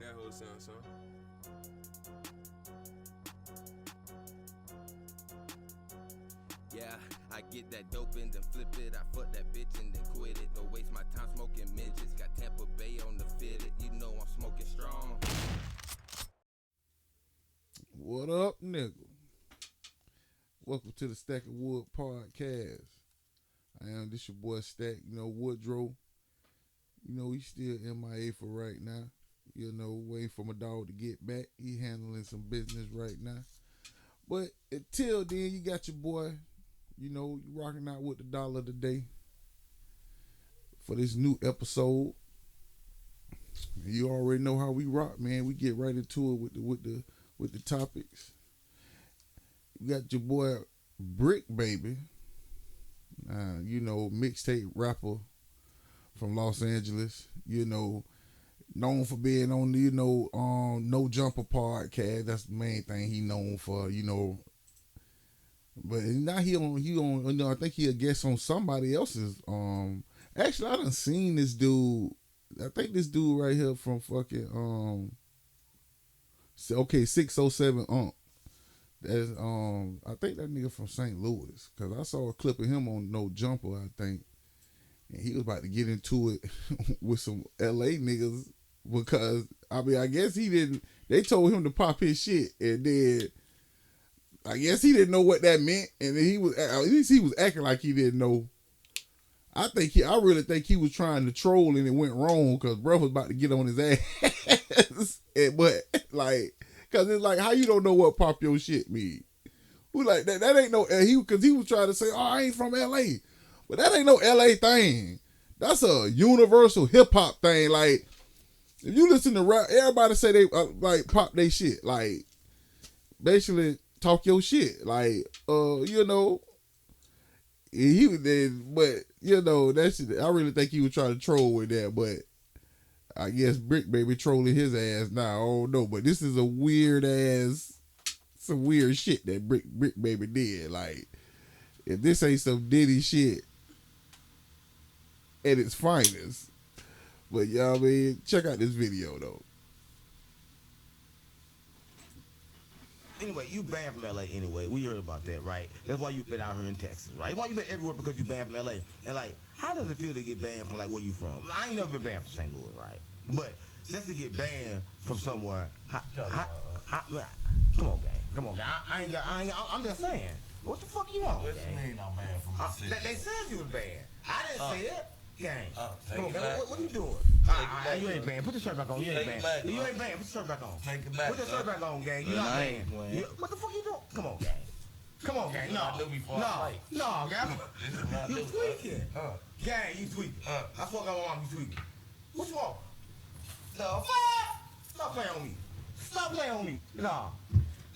that whole sound, son. Yeah, I get that dope and then flip it. I fuck that bitch and then quit it. Don't waste my time smoking midgets. Got Tampa Bay on the fitted. You know I'm smoking strong. What up, nigga? Welcome to the StackNWood podcast. I am this your boy Stack. Woodrow. He's still MIA for right now. Waiting for my dog to get back. He handling some business right now. But until then, you got your boy. You rocking out with the dollar today for this new episode. You already know how we rock, man. We get right into it with the topics. You got your boy Brick Baby, mixtape rapper from Los Angeles. Known for being on the No Jumper podcast. That's the main thing he known for. But now he on. I think he a guest on somebody else's. Actually, I done seen this dude. I think this dude right here from fucking 607 That's I think that nigga from St. Louis, cause I saw a clip of him on No Jumper, I think, and he was about to get into it with some LA niggas because I guess he didn't. They told him to pop his shit, and then I guess he didn't know what that meant, and then at least he was acting like he didn't know. I really think he was trying to troll and it went wrong because bro was about to get on his ass. But cause it's like, how you don't know what pop your shit mean? Who like that? That ain't no, cause he was trying to say, oh, I ain't from LA. But that ain't no LA thing. That's a universal hip hop thing. Like, if you listen to rap, everybody say they pop they shit. Like, basically talk your shit. Like, he was there, but that shit, I really think he was trying to troll with that, but I guess Brick Baby trolling his ass now. I don't know, but this is some weird shit that Brick Baby did. Like, if this ain't some Diddy shit at its finest, but y'all, check out this video though. Anyway, you banned from LA anyway. We heard about that, right? That's why you've been out here in Texas, right? Why you been everywhere because you banned from LA. And how does it feel to get banned from where you from? I ain't never been banned from St. Louis, right? But just to get banned from somewhere, come on, gang. Come on, gang. I'm just saying. What the fuck you want? What you mean I'm banned from the city? They said you was banned. I didn't say that. Gang. Come on, man. What are you doing? You ain't banned. Put the shirt back on. You ain't banned. You ain't banned. Put the shirt back on. Take it back. Put the shirt back on, gang. You not banned. What the fuck you doing? Come on, gang. Come on, gang. No, gang. You tweaking. Gang, you tweaking. I fuck on my mom, you tweaking. What you want? No, stop playing on me. Stop playing on me. Nah,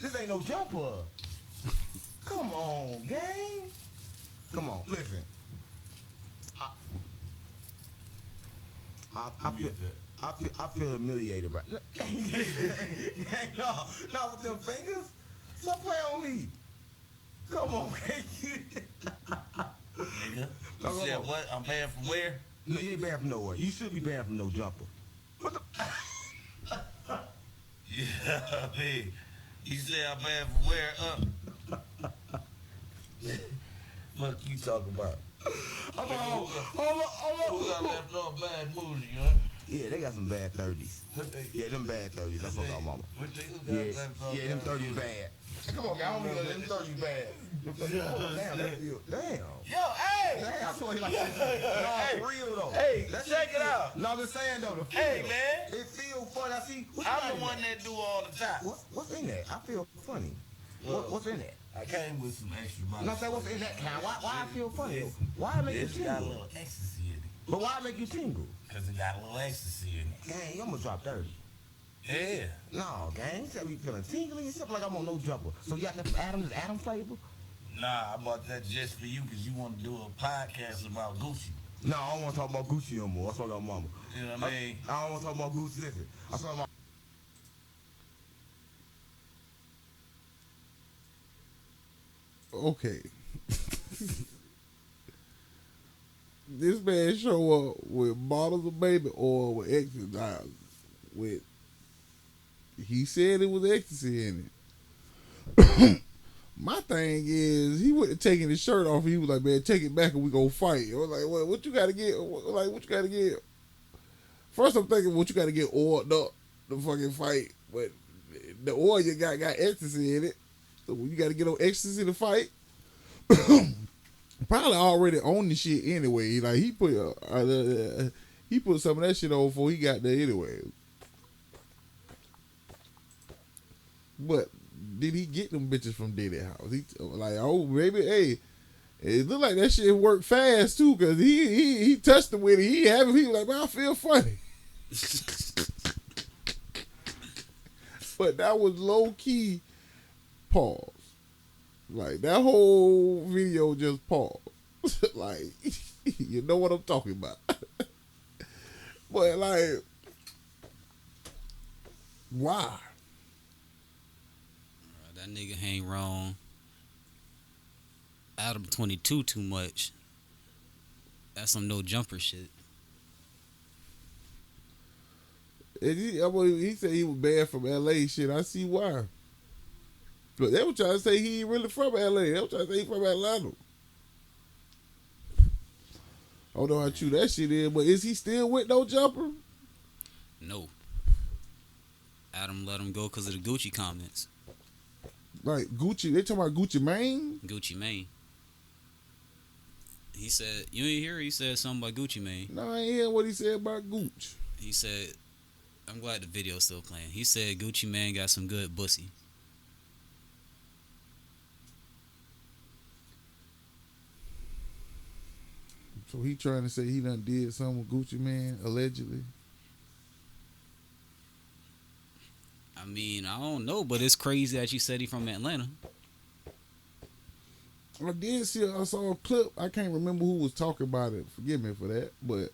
this ain't no jumper. Come on, gang. Come on, listen. I feel humiliated right now. No, with them fingers. Stop playing on me. Come on, man. Nigga, you said what? I'm banned from where? No, you ain't banned from nowhere. You should be banned from No Jumper. What the? Yeah, man. You said I'm banned from where? What you talking about? Who got left on bad moves, huh? Yeah, they got some bad 30s. Yeah, them bad 30s. That's what I'm mama. Yeah, them 30s bad. Come on, y'all. Them 30s bad. Damn. Yo, hey! Damn, I feel like that. No, for real though. Hey, check it out. No, I'm just saying though. Hey, man. It feel funny. I see. I'm the one that do all the time. What's in that? I feel funny. What's in that? I came with some extra money. No, say what's in that kind? Why I feel funny? Why it make you It's got a tingle? little ecstasy in it. But why it make you tingle? Because it got a little ecstasy in it. Gang, I'm gonna drop 30. Yeah. No, gang, you said we feeling tingly and stuff like I'm on No Jumper. So you got that Adam flavor? Nah, I bought that just for you because you want to do a podcast about Gucci. No, I don't want to talk about Gucci no more. I talk about mama. You know what I mean? I don't want to talk about Gucci. Listen, I talk about. Okay. This man show up with bottles of baby oil with exercise, with He said it was ecstasy in it. My thing is, he went taking his shirt off. He was like, "Man, take it back and we gonna fight." I was like, "What you gotta get? Like, what you gotta get?" First, I'm thinking, what you gotta get oiled up to fucking fight, but the oil you got ecstasy in it, so you gotta get on ecstasy to fight. Probably already on the shit anyway. Like he put some of that shit on before he got there anyway. But did he get them bitches from Diddy house? He like, oh baby, hey, it looked like that shit worked fast too, cause he touched him with it. He was like, man, I feel funny. But that was low key pause. Like that whole video just paused. Like, you know what I'm talking about. But like, why? That nigga ain't wrong. Adam 22 too much. That's some no jumper shit. And he said he was banned from LA shit. I see why. But they were trying to say he ain't really from LA. They were trying to say he from Atlanta. I don't know how true that shit is, but is he still with no jumper? No. Adam let him go because of the Gucci comments. Like Gucci, they talking about Gucci Mane? Gucci Mane. He said, you ain't hear? He said something about Gucci Mane. No, I ain't hear what he said about Gucci. He said, I'm glad the video's still playing. He said Gucci Mane got some good pussy. So he trying to say he done did something with Gucci Mane, allegedly? I mean, I don't know, but it's crazy that you said he from Atlanta. I saw a clip. I can't remember who was talking about it. Forgive me for that. But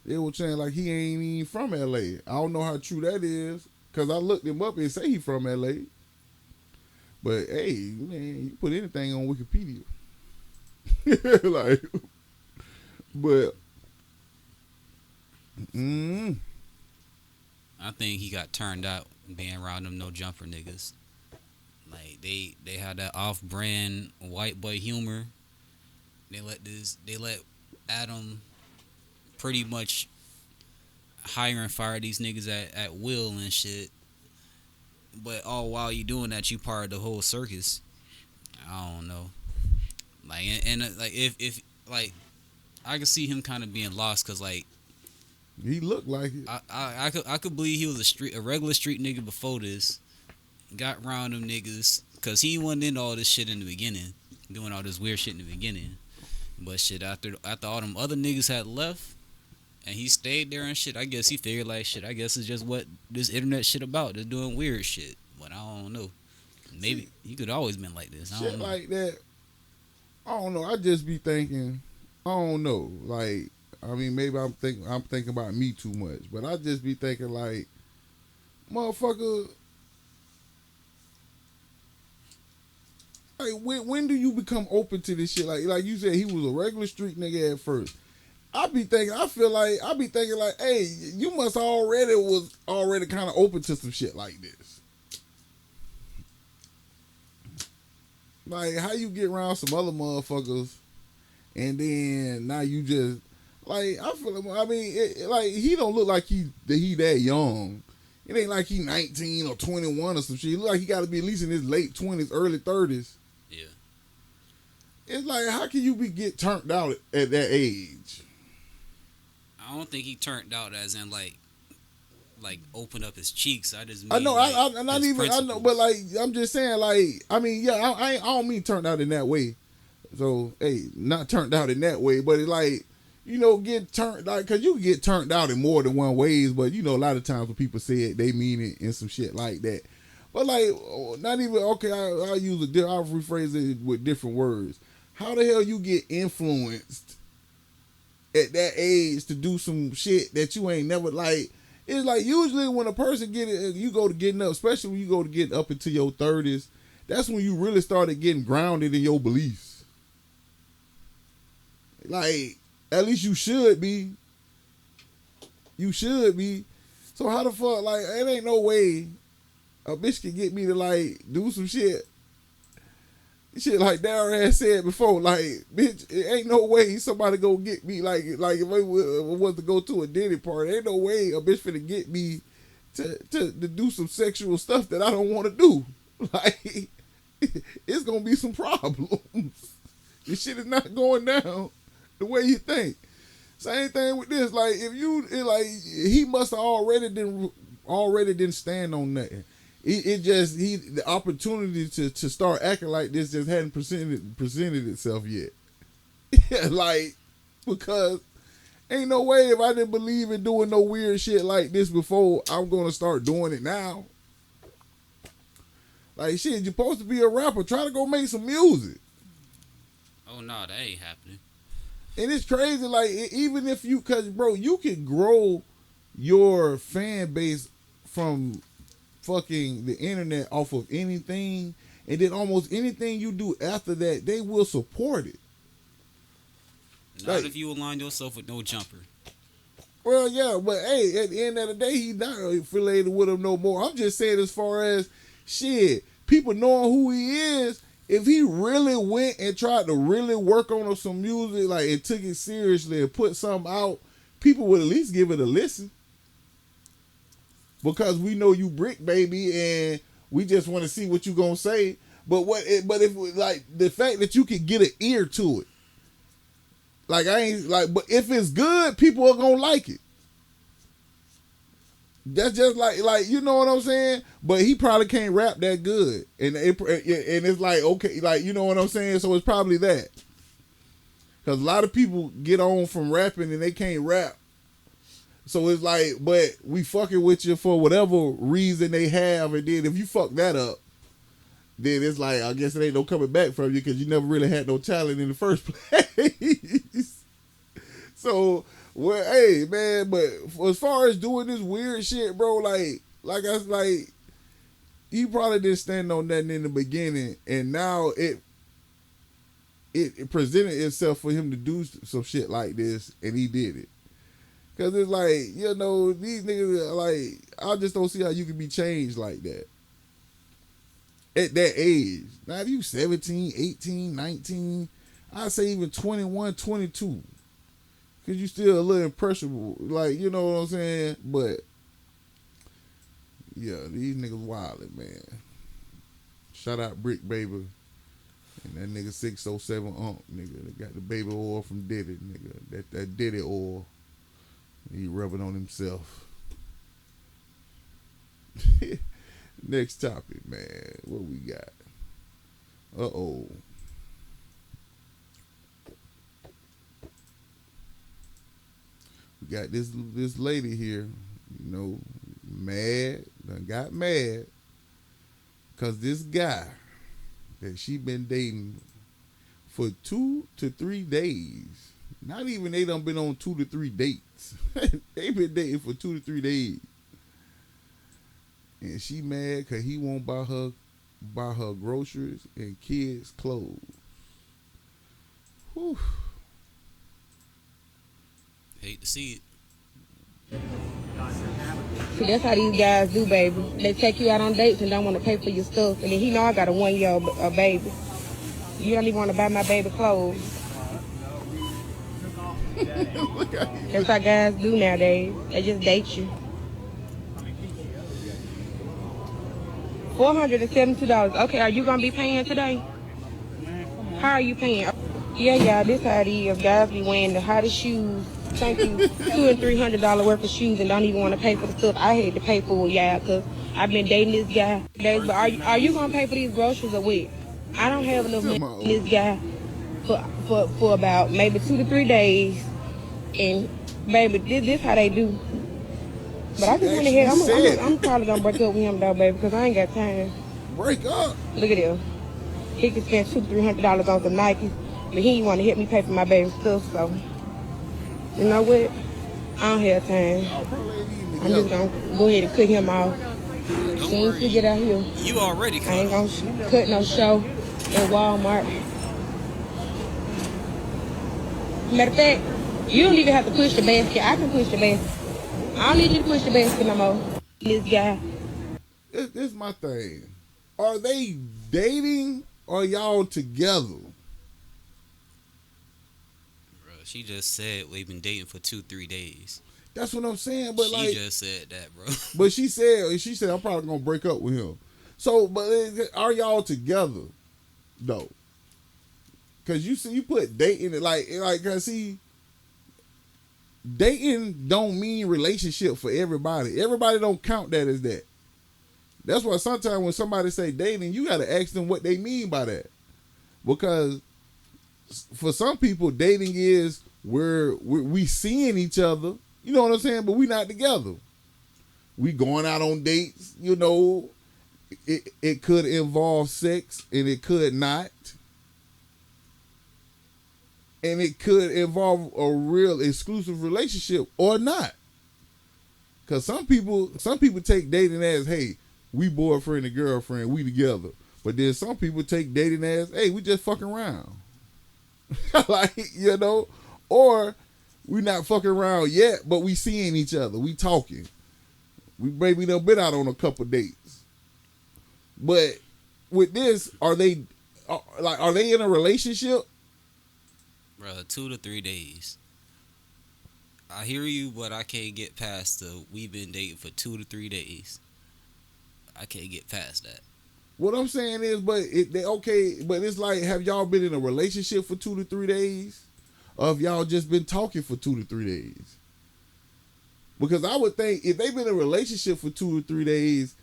they were saying like he ain't even from LA. I don't know how true that is. Because I looked him up and say he from LA. But hey, man, you put anything on Wikipedia. Like, but I think he got turned out being around them no jumper niggas. Like they had that off-brand white boy humor. They let Adam pretty much hire and fire these niggas at will and shit. But all while you doing that, you part of the whole circus. I don't know. Like and like if like I could see him kind of being lost because like he looked like it. I could believe he was a regular street nigga before this. Got around them niggas because he wasn't into all this shit in the beginning, doing all this weird shit in the beginning. But shit, after all them other niggas had left, and he stayed there and shit, I guess he figured like shit. I guess it's just what this internet shit about, just doing weird shit. But I don't know. Maybe he could always been like this. I don't know. Like that. I don't know. I just be thinking. I don't know. Like, I mean, maybe I'm thinking about me too much, but I just be thinking like, motherfucker. Like, when do you become open to this shit? Like you said, he was a regular street nigga at first. I be thinking like, hey, you must already kind of open to some shit like this. Like, how you get around some other motherfuckers, and then now you just like, I feel like, I mean, like he don't look like he that young. It ain't like he 19 or 21 or some shit. He look like he got to be at least in his late 20s, early 30s. Yeah. It's like, how can you get turned out at that age? I don't think he turned out as in like open up his cheeks. I just mean I know, like I not even principles. I know, but like I'm just saying, like, I mean, yeah, I don't mean turned out in that way. So hey, not turned out in that way, but it's like, you know, get turned like, cause you can get turned out in more than one ways. But you know, a lot of times when people say it, they mean it in some shit like that. But like, not even okay. I'll rephrase it with different words. How the hell you get influenced at that age to do some shit that you ain't never like? It's like usually when a person you go to getting up, especially when you go to get up into your 30s, that's when you really started getting grounded in your beliefs. Like, at least you should be. You should be. So how the fuck, like, it ain't no way a bitch can get me to like do some shit. Shit like Darren had said before, like, bitch, it ain't no way somebody go get me like if I was to go to a Diddy party, ain't no way a bitch finna get me to do some sexual stuff that I don't want to do. Like, it's gonna be some problems. This shit is not going down the way you think. Same thing with this. Like, if you he must have already didn't stand on nothing. The opportunity to start acting like this just hadn't presented itself yet. Like, because ain't no way if I didn't believe in doing no weird shit like this before, I'm gonna start doing it now. Like, shit, you're supposed to be a rapper. Try to go make some music. Oh no, that ain't happening. And it's crazy, like, even if you, cause bro, you can grow your fan base from fucking the internet off of anything, and then almost anything you do after that, they will support it. Not like, if you align yourself with no jumper. Well, yeah, but hey, at the end of the day, he's not affiliated with him no more. I'm just saying, as far as shit, people knowing who he is, if he really went and tried to really work on some music, like, and took it seriously and put something out, people would at least give it a listen. Because we know you brick, baby, and we just want to see what you gonna say. But if like the fact that you can get an ear to it, like but if it's good, people are gonna like it. That's just like you know what I'm saying. But he probably can't rap that good, and it's like, okay, like, you know what I'm saying. So it's probably that, because a lot of people get on from rapping and they can't rap. So it's like, but we fucking with you for whatever reason they have, and then if you fuck that up, then it's like, I guess it ain't no coming back from you, because you never really had no talent in the first place. So, well, hey, man, but as far as doing this weird shit, bro, like I was like, he probably didn't stand on nothing in the beginning, and now it presented itself for him to do some shit like this, and he did it. Because it's like, you know, these niggas, like, I just don't see how you can be changed like that at that age. Now, if you 17, 18, 19, I'd say even 21, 22. Because you still a little impressionable. Like, you know what I'm saying? But, yeah, these niggas wildin', man. Shout out Brick Baby. And that nigga 607 nigga. They got the baby oil from Diddy, nigga. That Diddy oil. He rubbing on himself. Next topic, man. What we got? Uh-oh. We got this lady here, you know, got mad because this guy that she been dating for 2 to 3 days. Not even they done been on 2 to 3 dates. They been dating for 2 to 3 days. And she mad because he won't buy her groceries and kids' clothes. Whew. Hate to see it. See, that's how these guys do, baby. They take you out on dates and don't want to pay for your stuff. And then he know I got a 1-year-old baby. You don't even want to buy my baby clothes. That's how guys do nowadays. They just date you. $472. Okay, are you gonna be paying today? How are you paying? Yeah, y'all, this how it is. Guys be wearing the hottest shoes. Thank you. $200 and $300 worth of shoes and don't even want to pay for the stuff I had to pay for, y'all, because I've been dating this guy. But are you gonna pay for these groceries or what? I don't have enough money for this guy for about maybe 2 to 3 days. And baby, this how they do. But I just went ahead. I'm probably gonna break up with him though, baby, because I ain't got time. Break up. Look at this. He can spend $200 to $300 on some Nikes, but he ain't want to help me pay for my baby stuff. So you know what? I don't have time. I'm just gonna go ahead and cut him off. As soon as we get out here, You already cut. I ain't gonna cut no show at Walmart. Matter of fact, you don't even have to push the basket. I can push the basket. I don't need you to push the basket no more. This guy. this is my thing. Are they dating or y'all together? Bro, she just said we've been dating for 2-3 days. That's what I'm saying. But She just said that, bro. but she said I'm probably gonna break up with him. So, but are y'all together though? Cause you put dating cause see, dating don't mean relationship for everybody. Everybody don't count that as that. That's why sometimes when somebody say dating, you gotta ask them what they mean by that. Because for some people, dating is where we seeing each other. You know what I'm saying? But we not together. We going out on dates. You know, it could involve sex and it could not. And it could involve a real exclusive relationship or not. Because some people take dating as, hey, we boyfriend and girlfriend, we together. But then some people take dating as, hey, we just fucking around. Like, you know, or we not fucking around yet, but we seeing each other, we talking. We maybe done been out on a couple dates. But with this, are they in a relationship? Bro, 2 to 3 days. I hear you, but I can't get past the we've been dating for 2 to 3 days. I can't get past that. What I'm saying is, but it's like, have y'all been in a relationship for 2 to 3 days? Or have y'all just been talking for 2 to 3 days? Because I would think if they've been in a relationship for 2 to 3 days,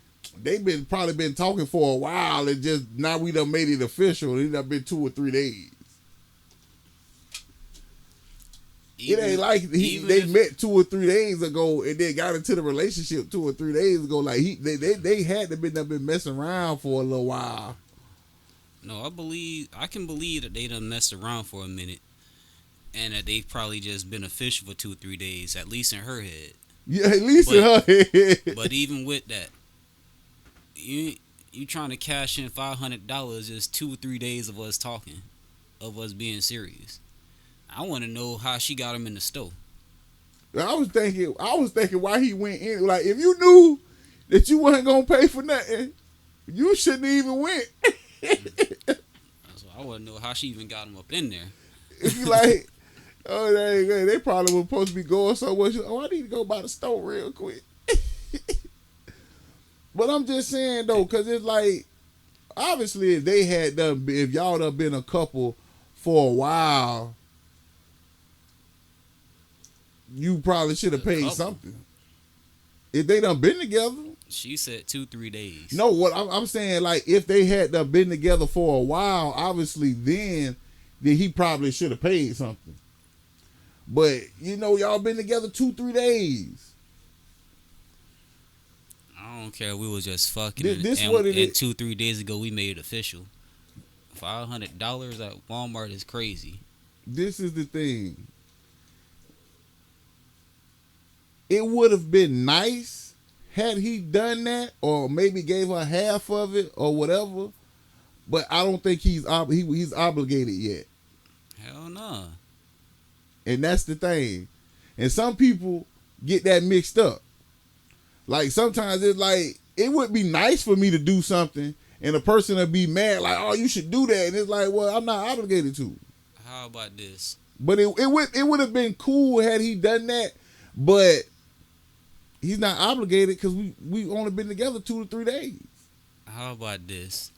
they've probably been talking for a while and just now we done made it official. It done been 2 or 3 days. It ain't like they met 2 or 3 days ago and then got into the relationship 2 or 3 days ago. Like they had to been messing around for a little while. No, I can believe that they done messed around for a minute, and that they probably just been official for 2 or 3 days, at least in her head. Yeah, at least in her head. But even with that, you trying to cash in $500 just 2 or 3 days of us talking, of us being serious. I want to know how she got him in the store. I was thinking why he went in. Like, if you knew that you wasn't gonna pay for nothing, you shouldn't even went. So I want to know how she even got him up in there. Like, oh, they probably were supposed to be going somewhere. Oh, I need to go by the store real quick. But I'm just saying though, because it's like, obviously, if y'all done been a couple for a while, you probably should have paid something. If they done been together. She said 2-3 days. No, what I'm saying, like, if they had done been together for a while, obviously then he probably should have paid something. But, you know, y'all been together 2-3 days. I don't care. We was just fucking. This and what it is. 2-3 days ago, we made it official. $500 at Walmart is crazy. This is the thing. It would have been nice had he done that, or maybe gave her half of it or whatever. But I don't think he's obligated yet. Hell no. And that's the thing. And some people get that mixed up. Like, sometimes it's like, it would be nice for me to do something and a person would be mad, like, oh, you should do that. And it's like, well, I'm not obligated to. How about this? But it would have been cool had he done that. But he's not obligated because we only been together 2 to 3 days. How about this?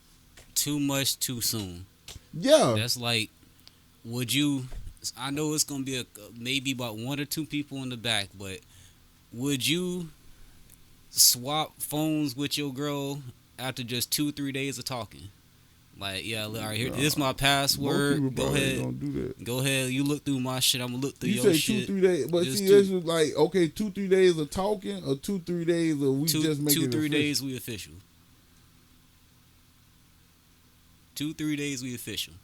Too much too soon. Yeah. That's like, would you, I know it's going to be maybe about 1 or 2 people in the back, but would you swap phones with your girl after just 2-3 days of talking? Like, yeah, all right, here, this is my password. Go ahead. Don't do that. Go ahead. You look through my shit. I'm going to look through You your say shit. 2-3 days. But Just see, this was like, okay, 2-3 days of talking or 2-3 days of we just making it 2-3 official? days we official. 2-3 days we official.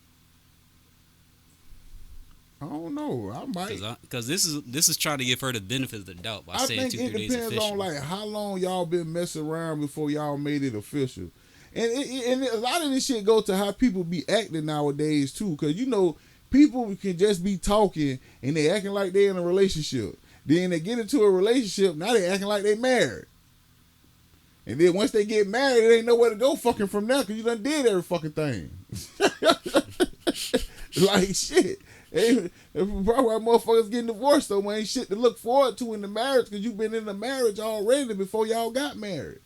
I don't know. I might. Because this is trying to give her the benefit of the doubt by I saying think 2-3 it days depends official. on like how long y'all been messing around before y'all made it official. And a lot of this shit go to how people be acting nowadays too. Because, you know, people can just be talking and they acting like they in a relationship. Then they get into a relationship, now they acting like they married. And then once they get married, there ain't nowhere to go fucking from there because you done did every fucking thing. Like, shit. Probably why motherfuckers getting divorced, though, man. Ain't shit to look forward to in the marriage because you've been in a marriage already before y'all got married.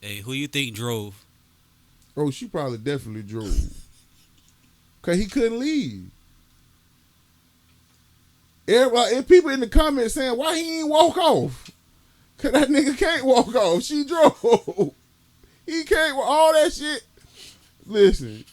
Hey, who you think drove? Oh, she probably definitely drove. Because he couldn't leave. Everybody, and people in the comments saying, why he ain't walk off? Because that nigga can't walk off. She drove. He can't, all that shit. Listen,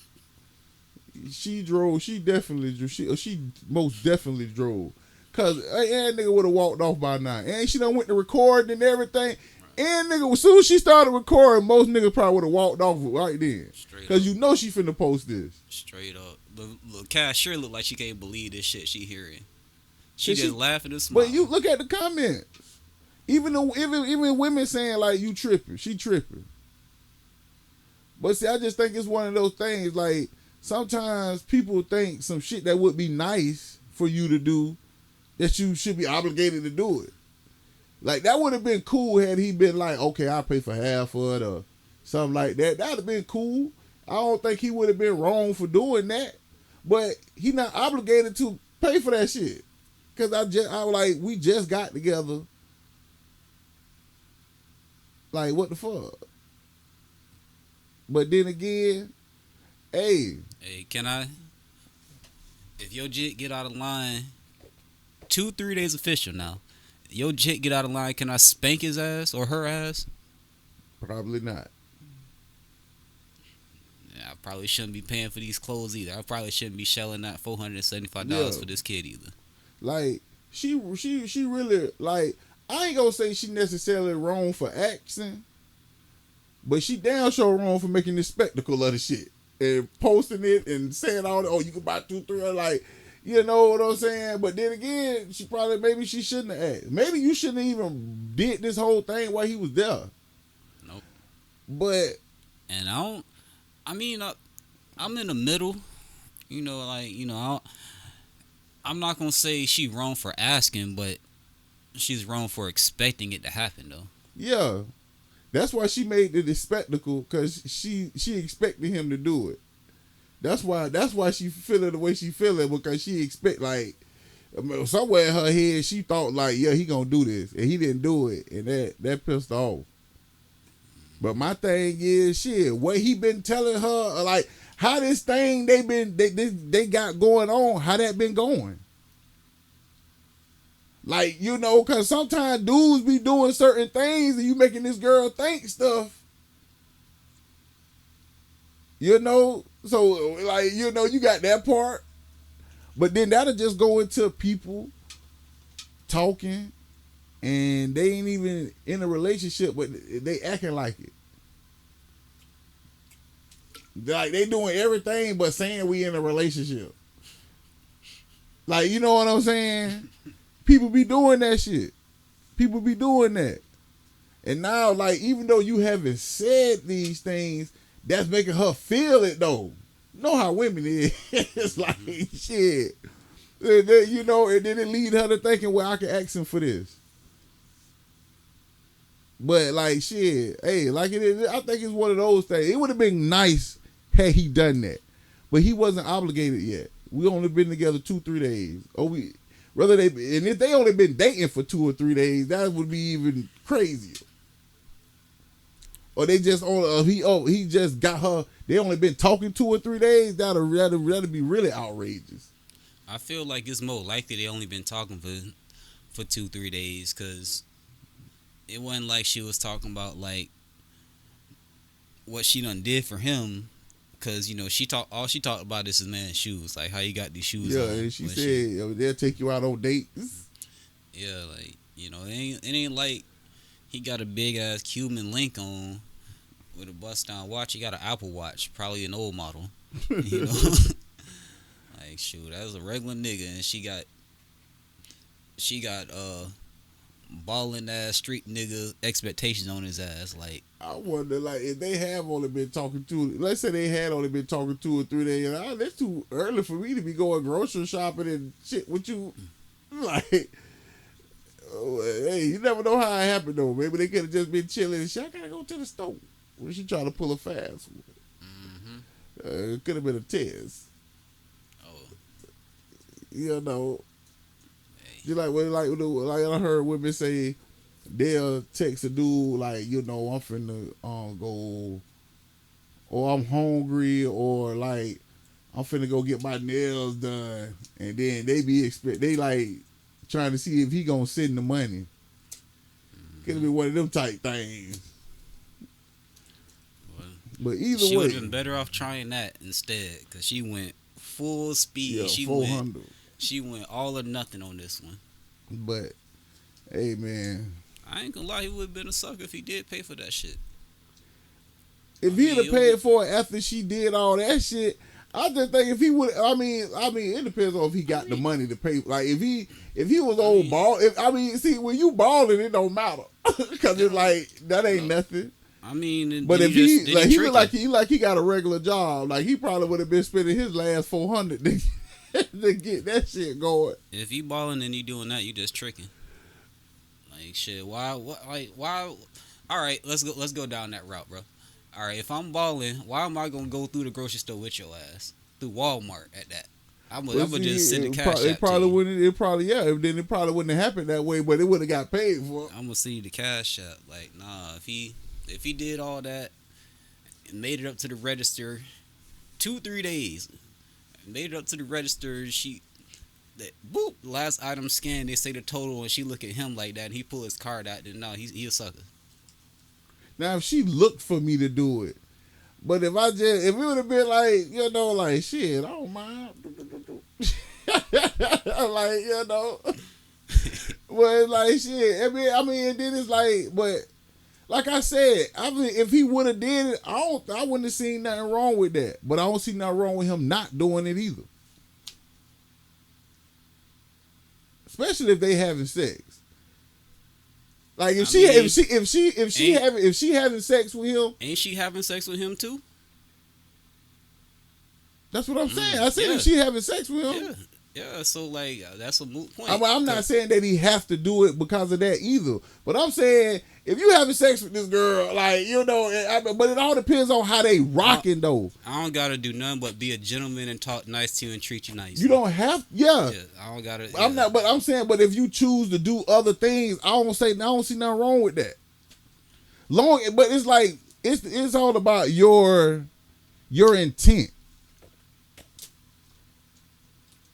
she drove. She definitely drove. She most definitely drove. Because that nigga would have walked off by now. And she done went to record and everything. And nigga, as soon as she started recording, most niggas probably would have walked off right then. Because you know she finna post this. Straight up. Look, Cash sure look like she can't believe this shit she hearing. She just laughing and smiling. But you look at the comments. Even women saying like you tripping. She tripping. But see, I just think it's one of those things like sometimes people think some shit that would be nice for you to do that you should be obligated to do it. Like that would have been cool had he been like, okay, I'll pay for half of it or something like that. That'd have been cool. I don't think he would have been wrong for doing that. But he not obligated to pay for that shit. Cause I was like, we just got together. Like, what the fuck? But then again, hey, can I? If your jit get out of line, 2-3 days official now. Your jit get out of line, can I spank his ass or her ass? Probably not. Yeah, I probably shouldn't be paying for these clothes either. I probably shouldn't be shelling that $475 for this kid either. Like, she really, like, I ain't gonna say she necessarily wrong for acting, but she damn sure wrong for making this spectacle of the shit and posting it and saying all that, oh, you can buy 2, 3, like, you know what I'm saying? But then again, maybe she shouldn't have asked. Maybe you shouldn't have even did this whole thing while he was there. Nope. But. And I'm in the middle, you know, like, you know, I'm not going to say she wrong for asking, but she's wrong for expecting it to happen, though. Yeah. That's why she made the spectacle, because she expected him to do it. That's why she feeling the way she feeling, because she expect, like, somewhere in her head, she thought, like, yeah, he going to do this, and he didn't do it, and that pissed her off. But my thing is, shit, what he been telling her, like, how this thing they got going on, how that been going? Like, you know, because sometimes dudes be doing certain things and you making this girl think stuff. You know? So, like, you know, you got that part. But then that'll just go into people talking and they ain't even in a relationship, but they acting like it. Like, they doing everything but saying we in a relationship. Like, you know what I'm saying? People be doing that shit. People be doing that. And now, like, even though you haven't said these things, that's making her feel it, though. You know how women is. It's like, shit. You know, and then it lead her to thinking, well, I can ask him for this. But, like, shit, hey, like, it is, I think it's one of those things. It would have been nice had he done that. But he wasn't obligated yet. We only been together 2-3 days. And if they only been dating for 2 or 3 days, that would be even crazier. Or they just he just got her. They only been talking 2 or 3 days. That'll be really outrageous. I feel like it's more likely they only been talking for 2-3 days, because it wasn't like she was talking about like what she done did for him. Cause you know all she talked about is his man's shoes, like how he got these shoes. Yeah, and she said they'll take you out on dates. Yeah, like, you know, it ain't like he got a big ass Cuban link on with a bust down watch. He got an Apple Watch, probably an old model. You know, like, shoot, that was a regular nigga, and she got balling ass street nigga expectations on his ass. Like, I wonder, like, if they have only been talking let's say they had only been talking 2 or 3 days, that's too early for me to be going grocery shopping and shit with you. Like, Hey, you never know how it happened though. Maybe they could have just been chilling and shit. I gotta go to the store. When she trying to pull a fast one. It could have been a test. Oh. You know. You like I heard women say they'll text a dude like, you know, I'm finna go, or I'm hungry, or like I'm finna go get my nails done, and then they like trying to see if he gonna send the money. Could be one of them type things. Well, but either she way, would have been better off trying that instead, because she went full speed. yeah, She 400. She went all or nothing on this one. But hey, man, I ain't gonna lie, he would have been a sucker if he did pay for that shit. If he'd have paid for it after she did all that shit, I just think if he would, I mean, it depends on if he got the money to pay. Like if he was old ball, see, when you balling, it don't matter because it's like that ain't nothing. I mean, but if he look like he got a regular job, like he probably would have been spending his last 400 to get that shit going. If you balling and you doing that, you just tricking. Like shit, why? All right, let's go down that route, bro. All right, if I'm balling, why am I gonna go through the grocery store with your ass? Through Walmart at that. I'm gonna just send the cash It probably wouldn't. It probably Then it probably wouldn't have happened that way, but it would have got paid for. I'm gonna send you the cash app. Like, nah, if he did all that and made it up to the register 2-3 days, made it up to the register, last item scanned, they say the total, and she look at him like that, and he pull his card out, then no, he a sucker. Now, if she looked for me to do it, but if it would have been like, you know, like, shit, I don't mind. Like, you know. Well, it's like, shit. I mean, and then it's like, but like I said, if he would have did it, I wouldn't have seen nothing wrong with that. But I don't see nothing wrong with him not doing it either. Especially if they having sex. Like if she having sex with him, ain't she having sex with him too? That's what I'm saying. I said if she having sex with him. Yeah. So like that's a moot point. I'm not saying that he have to do it because of that either. But I'm saying if you having sex with this girl, like, you know, but it all depends on how they rocking though. I don't gotta do nothing but be a gentleman and talk nice to you and treat you nice. You don't have, yeah. I don't gotta. I'm not, but I'm saying, but if you choose to do other things, I don't see nothing wrong with that. But it's like it's all about your intent.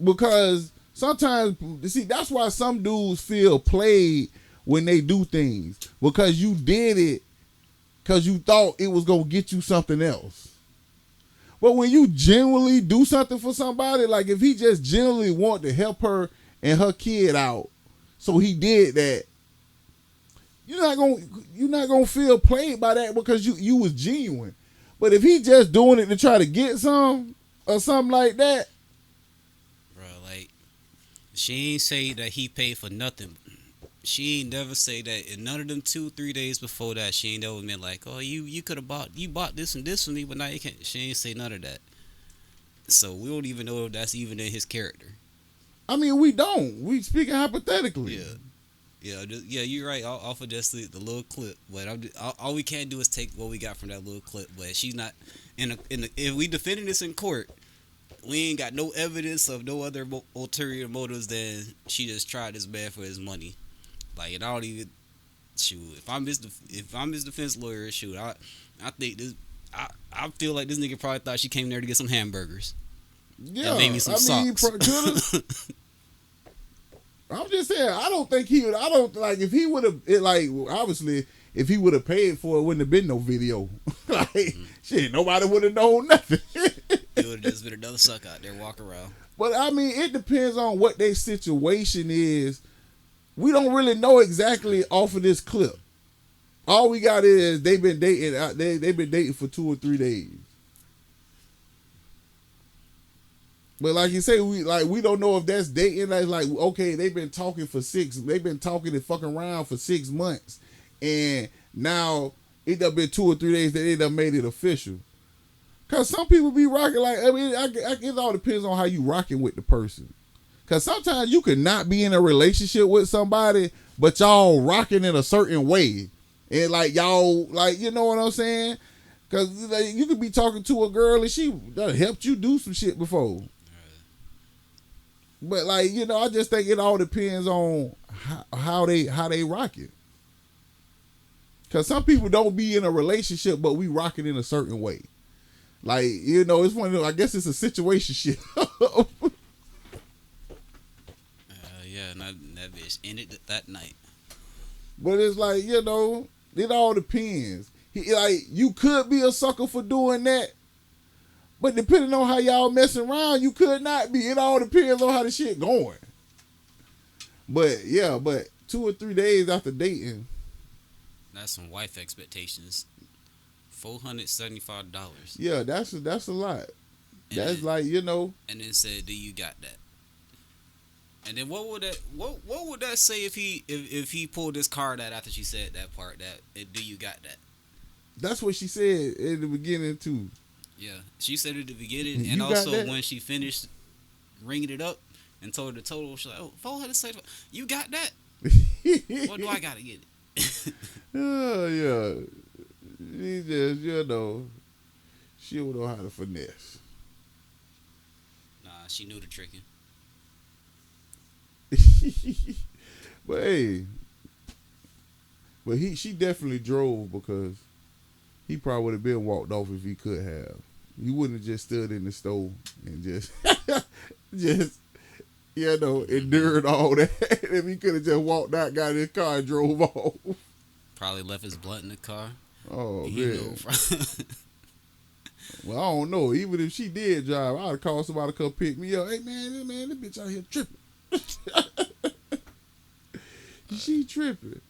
Because sometimes, see, that's why some dudes feel played when they do things. Because you did it because you thought it was going to get you something else. But when you genuinely do something for somebody, like if he just genuinely want to help her and her kid out, so he did that, you're not gonna feel played by that because you was genuine. But if he just doing it to try to get some or something like that, she ain't say that he paid for nothing. She ain't never say that in none of them 2-3 days before that. She ain't never been like, oh, you could have bought this and this for me, but now you can't. She ain't say none of that. So we don't even know if that's even in his character. I mean, we don't. We speaking hypothetically. Yeah, you're right. Off of just the little clip, but all we can do is take what we got from that little clip. But she's not if we defending this in court, we ain't got no evidence of no other ulterior motives than she just tried this man for his money. Like, and I don't even if I'm his defense lawyer, I think this. I feel like this nigga probably thought she came there to get some hamburgers. Yeah, and maybe some socks. I'm just saying, I don't think he would. I don't like if he would have. Obviously, if he would have paid for it, wouldn't have been no video. Shit, nobody would have known nothing. It would have just been another suck out there walking around. But I mean, it depends on what their situation is. We don't really know exactly off of this clip. All we got is they've been dating. They've been dating for 2 or 3 days. But like you say, we don't know if that's dating. Like okay, they've been talking and fucking around for 6 months, and now it done been 2 or 3 days that they done made it official. Cause some people be rocking it all depends on how you rocking with the person. Cause sometimes you could not be in a relationship with somebody, but y'all rocking in a certain way, and like y'all like you know what I'm saying? Cause like, you could be talking to a girl and she helped you do some shit before. But like you know, I just think it all depends on how they rock it. Cause some people don't be in a relationship, but we rock it in a certain way. Like you know, it's one of them, I guess it's a situation shit. Yeah, and that bitch ended that night. But it's like you know, it all depends. Like you could be a sucker for doing that, but depending on how y'all messing around, you could not be. It all depends on how the shit going. But yeah, but 2 or 3 days after dating, that's some wife expectations. $475. Yeah, that's a lot. And that's then, like you know. And then said, "Do you got that?" And then what would that say if he pulled his card out after she said that part? Do you got that? That's what she said in the beginning too. Yeah, she said it at the beginning, You and got also that? when she finished ringing it up and told the total, she's like, "Oh, 475. You got that? What do I gotta get it?" Oh yeah, she just you know, she don't know how to finesse. Nah, she knew the tricking. But hey, she definitely drove because he probably would have been walked off if he could have. He wouldn't have just stood in the store and just you know endured all that. If he could have just walked out, got in his car, and drove off. Probably left his blunt in the car. Oh He man. knew. Well, I don't know. Even if she did drive, I'd have called somebody to come pick me up. Hey man, this bitch out here tripping. She tripping.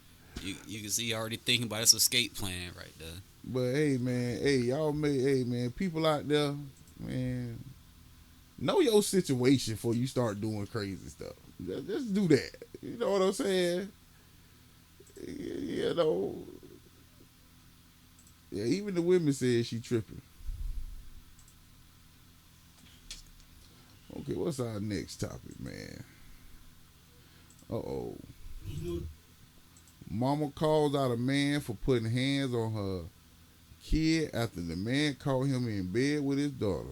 You can see you already thinking about his escape plan right there. But hey man, people out there, man, know your situation before you start doing crazy stuff. Just do that. You know what I'm saying? You know. Yeah, even the women said she tripping. Okay, what's our next topic, man? Uh-oh. Mama calls out a man for putting hands on her kid after the man caught him in bed with his daughter.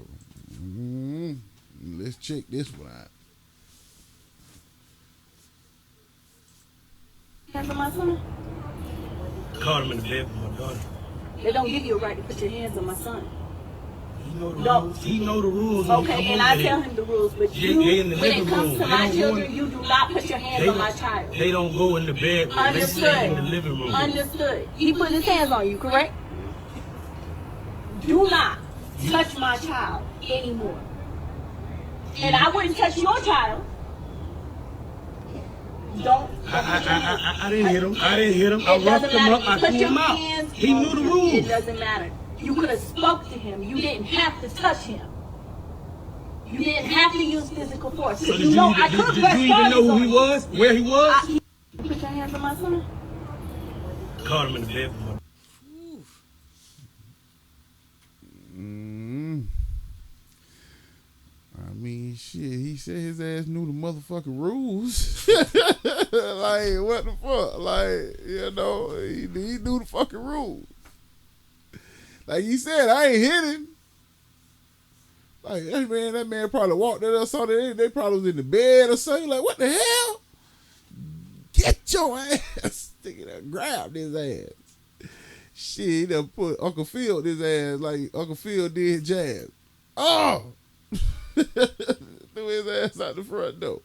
Let's check this one out. Hands on my son? Caught him in the bed with my daughter. They don't give you a right to put your hands on my son. He know the No. rules. He know the rules. Okay, and I tell him the rules, but They in the when it living comes room. to They my don't children, want- you do not put your hands on my child. They don't go in the bed. They stay in the living room. Understood. He put his hands on you, correct? Do not touch my child anymore. And I wouldn't touch your child. Don't. I didn't hit him. I It roughed doesn't him matter. up. I Put threw your him out. hands He on knew the him. rules. It doesn't matter. You could have spoke to him. You didn't have to touch him. You didn't have to use physical force. So You know, I could did press you even know who charges he on was? Where he was? you. Put your hands on my son. Caught him in the bed with my I mean, shit, he said his ass knew the motherfucking rules. Like, what the fuck? Like, you know, he knew the fucking rules. Like he said, I ain't hit him. Like, hey man, that man probably walked in or something. They probably was in the bed or something. Like, what the hell? Get your ass. Stick it out, grabbed his ass. Shit, he done put Uncle Phil his ass like Uncle Phil did Jazz. Oh! Threw his ass out the front door.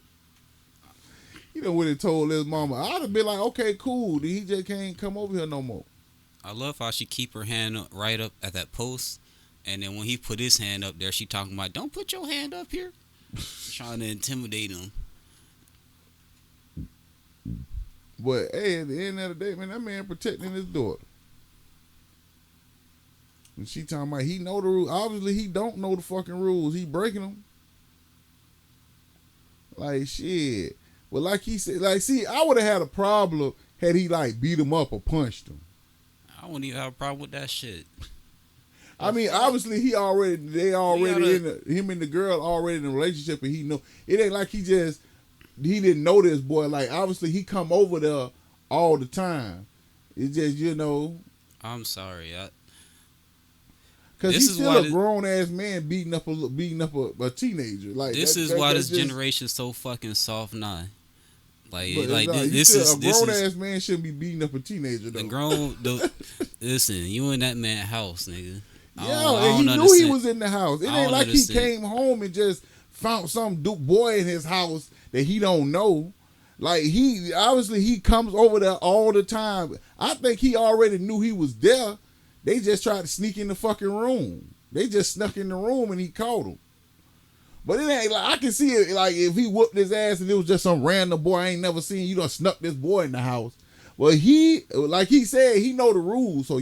You know when he told his mama, I'd have been like, okay, cool. He just can't come over here no more. I love how she keep her hand right up at that post, and then when he put his hand up there, she talking about, don't put your hand up here. Trying to intimidate him. But hey, at the end of the day, man, that man protecting his daughter. And she talking about he know the rules. Obviously, he don't know the fucking rules. He breaking them. Like shit. Well, like he said, like see, I would have had a problem had he like beat him up or punched him. I wouldn't even have a problem with that shit. I mean, obviously, him and the girl already in a relationship, and he know it ain't like he didn't know this boy. Like obviously, he come over there all the time. It's just, I'm sorry. because This he's is still why a grown ass man beating up a teenager. Like This is why this generation is so fucking soft now. This is a grown ass man shouldn't be beating up a teenager though. Listen, you in that man's house, nigga. And he knew he was in the house. It ain't like he came home and just found some boy in his house that he don't know. Like, he comes over there all the time. I think he already knew he was there. They just tried to sneak in the fucking room. They just snuck in the room and he caught him. But it ain't like, I can see it, like, if he whooped his ass and it was just some random boy I ain't never seen, you done snuck this boy in the house. Well, like he said, he know the rules. So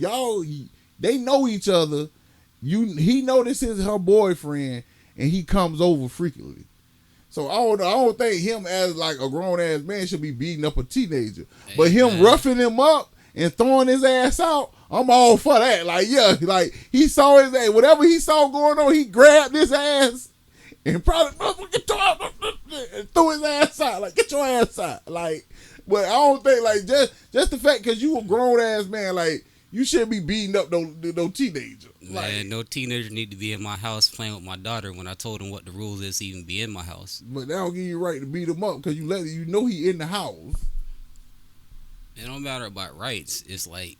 they know each other. He know this is her boyfriend and he comes over frequently. So I don't think him as like a grown ass man should be beating up a teenager. But him roughing him up and throwing his ass out, I'm all for that. Like, yeah, like he saw his ass, whatever he saw going on, he grabbed his ass and probably threw his ass out. Like, get your ass out. Like, but I don't think, like, just the fact because you a grown ass man, like, you shouldn't be beating up no teenager. Man, no teenager need to be in my house playing with my daughter when I told him what the rules is to even be in my house. But that don't give you right to beat him up because you know he in the house. It don't matter about rights. It's like,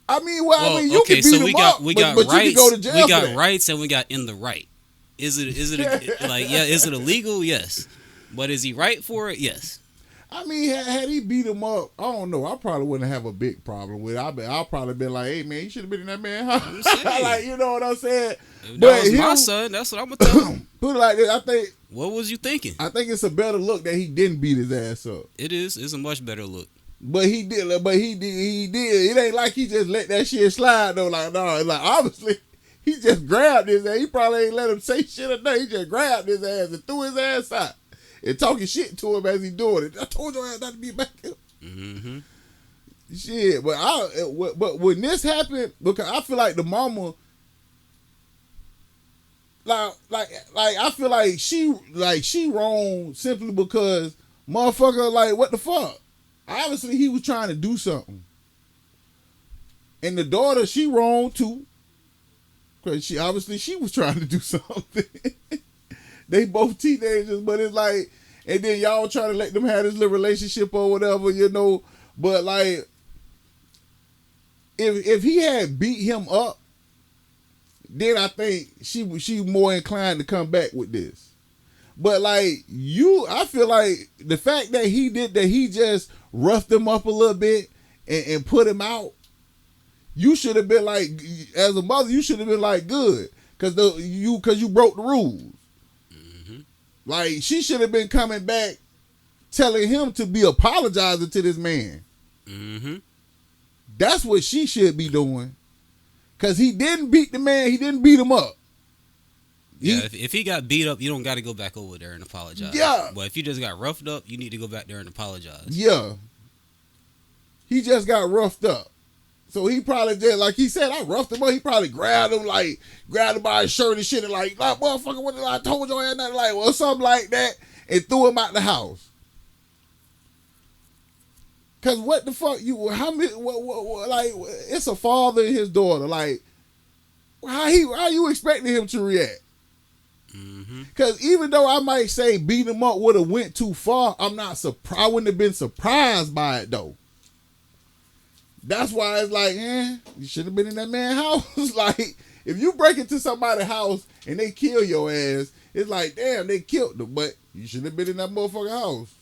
I mean, you can beat him up, but rights. You can go to jail. We got rights and we got in the right. Is it is it illegal? Yes. But is he right for it? Yes. I mean, had he beat him up, I don't know. I probably wouldn't have a big problem with it. I'll probably been like, hey, man, you should have been in that man's house. Like, you know what I'm saying? If that was my son, that's what I'm going to tell him. Put it like this, I think. What was you thinking? I think it's a better look that he didn't beat his ass up. It is. It's a much better look. But he did. It ain't like he just let that shit slide, though. Like, no, like, obviously, he just grabbed his ass. He probably ain't let him say shit or nothing. He just grabbed his ass and threw his ass out. And talking shit to him as he doing it. I told your ass not to be back here. Mm-hmm. Shit, but when this happened, because I feel like the mama, like I feel like she wrong simply because motherfucker, like, what the fuck? Obviously he was trying to do something, and the daughter, she wrong too, because she was trying to do something. They both teenagers, but it's like, and then y'all try to let them have this little relationship or whatever, you know. But like, if he had beat him up, then I think she more inclined to come back with this. But like I feel like the fact that he just roughed him up a little bit and put him out, you should have been like, as a mother, you should have been like, good, because you broke the rules. Like, she should have been coming back telling him to be apologizing to this man. Mm-hmm. That's what she should be doing. Because he didn't beat the man. He didn't beat him up. Yeah, if he got beat up, you don't got to go back over there and apologize. Yeah. But if you just got roughed up, you need to go back there and apologize. Yeah. He just got roughed up. So he probably did, like he said, I roughed him up. He probably grabbed him by his shirt and shit, and like motherfucker, what did I told you and nothing, like, or something like that, and threw him out the house. Cause what the fuck what, like, it's a father and his daughter, like, how you expecting him to react? Mm-hmm. Cause even though I might say beat him up would have went too far, I wouldn't have been surprised by it though. That's why it's like, you should have been in that man's house. Like, if you break into somebody's house and they kill your ass, it's like, damn, they killed them, but you should have been in that motherfucking house.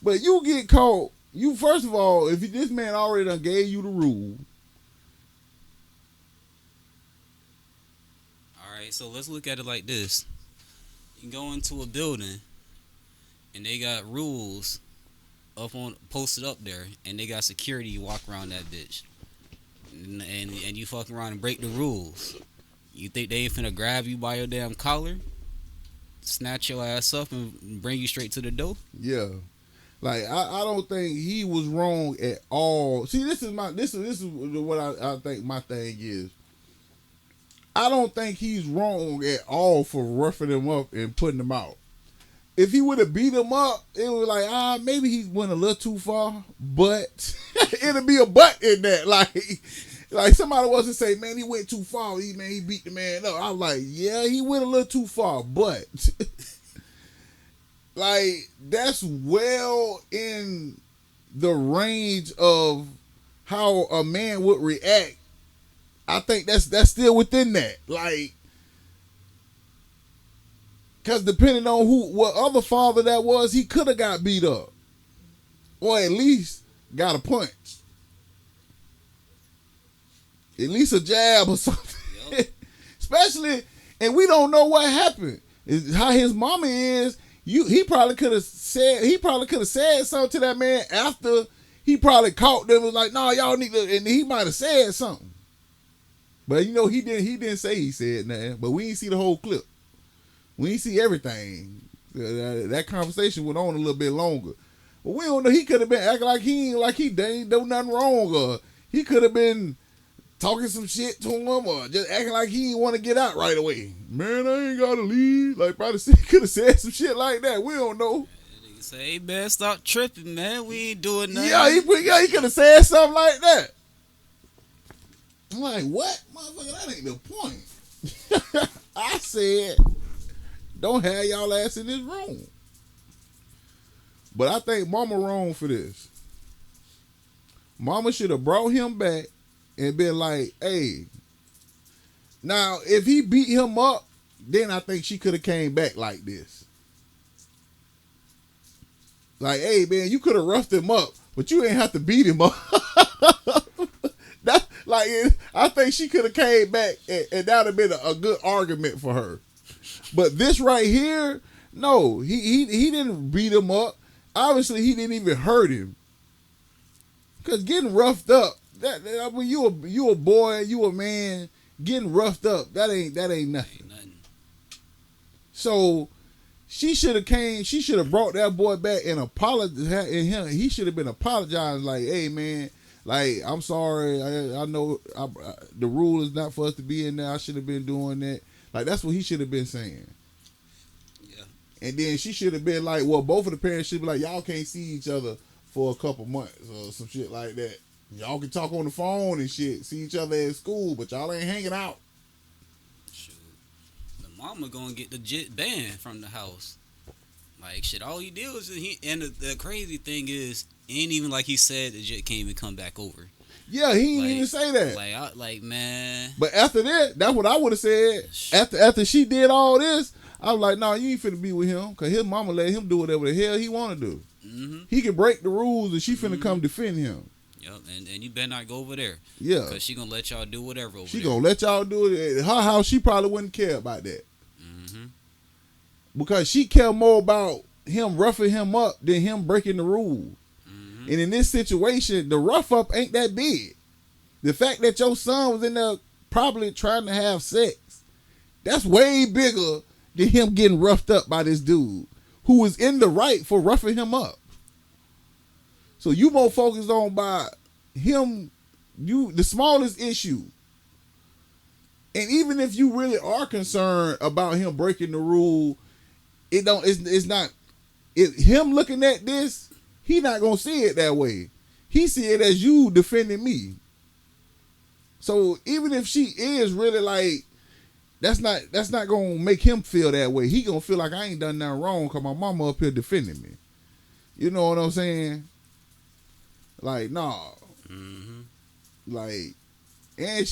But you get caught, first of all, if this man already done gave you the rule. All right, so let's look at it like this. You go into a building and they got rules posted up there, and they got security. You walk around that bitch, and you fuck around and break the rules. You think they ain't finna grab you by your damn collar, snatch your ass up, and bring you straight to the door? Yeah, like I don't think he was wrong at all. See, this is what I think my thing is. I don't think he's wrong at all for roughing him up and putting him out. if he would have beat him up, it was like, maybe he went a little too far, but it'll be a but in that. Like somebody was to say, man, he went too far. He beat the man up. I was like, yeah, he went a little too far, but like that's well in the range of how a man would react. I think that's still within that. Like, because depending on what other father that was, he could have got beat up. Or at least got a punch. At least a jab or something. Yep. Especially, and we don't know what happened. How his mama is, he probably could have said something to that man after he probably caught them, was like, no, y'all need to, and he might have said something. But he didn't say he said nothing, but we didn't see the whole clip. We didn't see everything. That conversation went on a little bit longer. But we don't know. He could have been acting like he didn't do nothing wrong, or he could have been talking some shit to him, or just acting like he didn't want to get out right away. Man, I ain't gotta leave. Like, probably could have said some shit like that. We don't know. He say, hey man, stop tripping, man. We ain't doing nothing. Yeah, he could have said something like that. I'm like, what? Motherfucker, that ain't the point. I said, don't have y'all ass in this room. But I think Mama wrong for this. Mama should have brought him back and been like, hey. Now, if he beat him up, then I think she could have came back like this. Like, hey, man, you could have roughed him up, but you ain't have to beat him up. I think she could have came back and that would have been a good argument for her. But this right here, no, he didn't beat him up. Obviously, he didn't even hurt him. Cause getting roughed up, when you a boy, you a man, getting roughed up, that ain't nothing. So she should have brought that boy back and apologized. And he should have been apologizing, like, hey man, like, I'm sorry. I know the rule is not for us to be in there. I should have been doing that. Like, that's what he should have been saying. Yeah. And then she should have been like, well, both of the parents should be like, y'all can't see each other for a couple months or some shit like that. Y'all can talk on the phone and shit, see each other at school, but y'all ain't hanging out. Shoot. The mama gonna get the jit banned from the house. Like, shit, all he did was, and the crazy thing is, ain't even like he said the jit can't even come back over. Yeah, he didn't even say that. Like, man. But after that, that's what I would have said. After she did all this, I was like, no, you ain't finna be with him, because his mama let him do whatever the hell he want to do. Mm-hmm. He can break the rules, and she finna come defend him. Yep, and you better not go over there. Yeah. Because she gonna let y'all do whatever over there. She gonna let y'all do it. At her house, she probably wouldn't care about that. Mm-hmm. Because she care more about him roughing him up than him breaking the rule. Mm-hmm. And in this situation, the rough up ain't that big. The fact that your son was in there probably trying to have sex, that's way bigger than him getting roughed up by this dude who was in the right for roughing him up. So you more focused on by him, the smallest issue. And even if you really are concerned about him breaking the rule, it's not him looking at this, he not gonna see it that way. He see it as you defending me. So even if she is really like, that's not gonna make him feel that way. He gonna feel like I ain't done nothing wrong because my mama up here defending me. You know what I'm saying? Like, nah. Mm-hmm. Like, and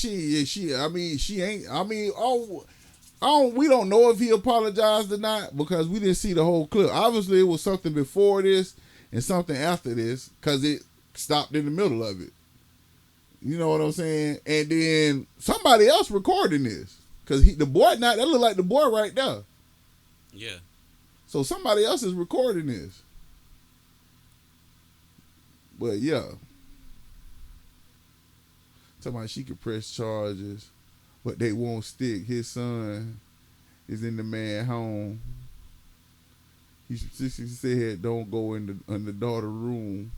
we don't know if he apologized or not because we didn't see the whole clip. Obviously, it was something before this and something after this because it stopped in the middle of it. You know what I'm saying? And then somebody else recording this because that look like the boy right there. Yeah. So somebody else is recording this. But yeah. Somebody she could press charges, but they won't stick. His son is in the man home. He said don't go in the daughter room.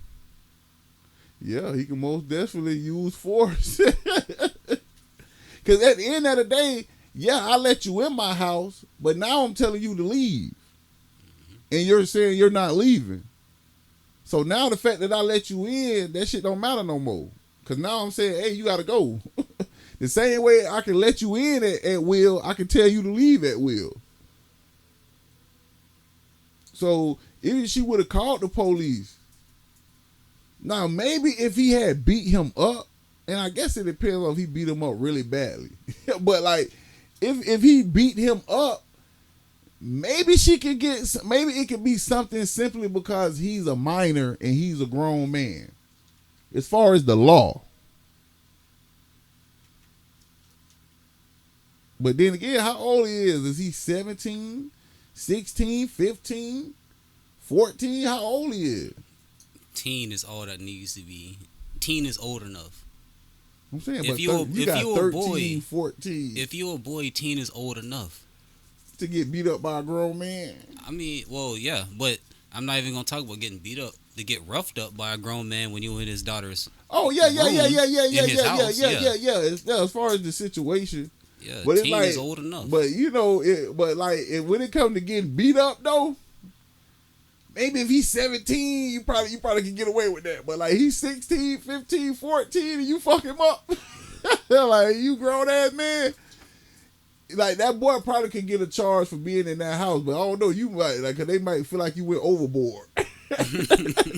Yeah, he can most definitely use force. Because at the end of the day, yeah, I let you in my house, but now I'm telling you to leave. Mm-hmm. and you're saying you're not leaving. So now the fact that I let you in, that shit don't matter no more. Because now I'm saying, hey, you got to go. The same way I can let you in at will, I can tell you to leave at will. So if she would have called the police. Now, maybe if he had beat him up, and I guess it depends on if he beat him up really badly. But like, if he beat him up, maybe she could get, maybe it could be something simply because he's a minor and he's a grown man. As far as the law. But then again, how old he is? Is he 17, 16, 15, 14? How old he is? Teen is all that needs to be. Teen is old enough. I'm saying, If but you got a 13, boy, 14. If you're a boy, teen is old enough to get beat up by a grown man. I mean, well, yeah, but I'm not even gonna talk about getting beat up. To get roughed up by a grown man when you in his daughter's yeah. As far as the situation, yeah, but teen is old enough. But you know, when it comes to getting beat up though, maybe if he's 17, you probably can get away with that. But like he's 16, 15, 14, and you fuck him up, like you grown ass man. Like that boy probably could get a charge for being in that house, but I don't know. You might cause they might feel like you went overboard.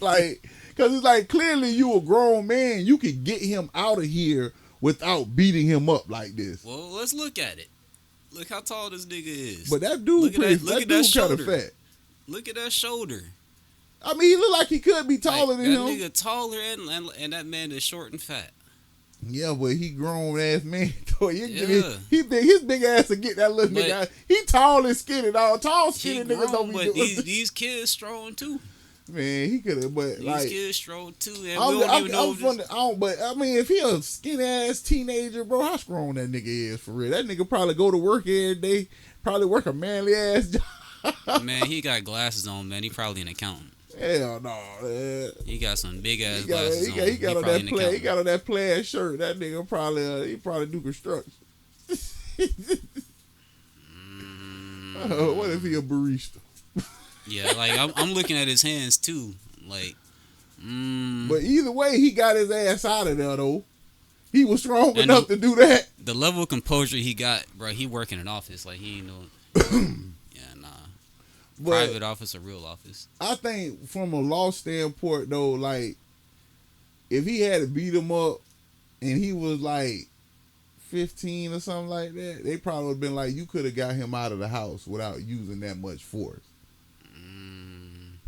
Like, cause it's like clearly you a grown man. You could get him out of here without beating him up like this. Well, let's look at it. Look how tall this nigga is. But that dude, that dude kind of fat. Look at that shoulder. I mean, he look like he could be taller than him. That nigga taller and that man is short and fat. Yeah, but he grown ass man. Yeah. He big. His big ass to get that little nigga out. He tall and skinny. Dog. Tall skinny niggas don't be but doing. these kids strong too. Man, he could have, but these like kids strong too. And but I mean, if he a skinny ass teenager, bro, how strong that nigga is for real? That nigga probably go to work every day. Probably work a manly ass job. Man, he got glasses on. Man, he probably an accountant. Hell no, man. He got some big ass glasses on. He got on that plaid shirt. That nigga probably he probably do construction. What if he a barista? Yeah, like I'm looking at his hands too. Like, but either way, he got his ass out of there though. He was strong enough to do that. The level of composure he got, bro. He work in an office. Like he ain't no. Yeah, nah. But private office or real office. I think from a law standpoint though, like if he had to beat him up and he was like 15 or something like that, they probably would have been like, you could have got him out of the house without using that much force.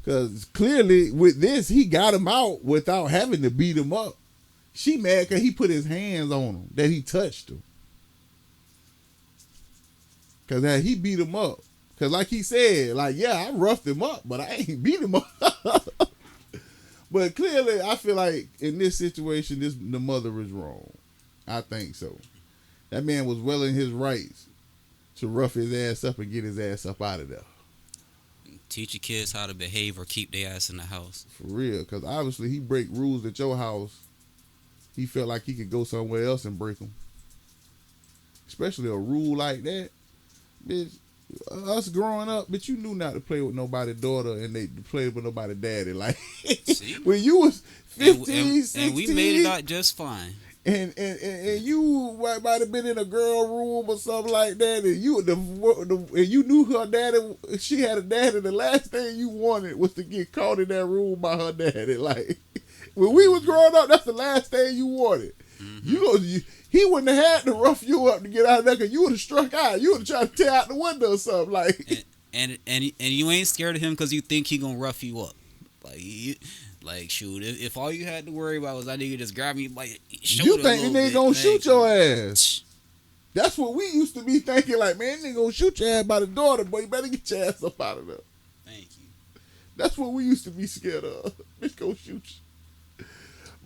Because clearly with this, he got him out without having to beat him up. She mad because he put his hands on him, that he touched him. Because he beat him up. Because like he said, like, yeah, I roughed him up, but I ain't beat him up. But clearly, I feel like in this situation, the mother is wrong. I think so. That man was well in his rights to rough his ass up and get his ass up out of there. Teach your kids how to behave or keep their ass in the house. For real, because obviously he break rules at your house. He felt like he could go somewhere else and break them. Especially a rule like that. Bitch, us growing up, but you knew not to play with nobody's daughter and they play with nobody's daddy. Like, when you was 15, 16. And we made it out just fine. And you might have been in a girl room or something like that, and you knew her daddy. She had a daddy. The last thing you wanted was to get caught in that room by her daddy. Like when we was growing up, that's the last thing you wanted. Mm-hmm. He wouldn't have had to rough you up to get out of there because you would have struck out. You would have tried to tear out the window or something like. And you ain't scared of him because you think he gonna rough you up, like shoot. If all you had to worry about was that nigga just grab me by shoulder, you think the nigga gonna shoot your ass? That's what we used to be thinking. Like, man, nigga gonna shoot your ass by the daughter, but you better get your ass up out of there. Thank you. That's what we used to be scared of. Bitch gonna shoot you.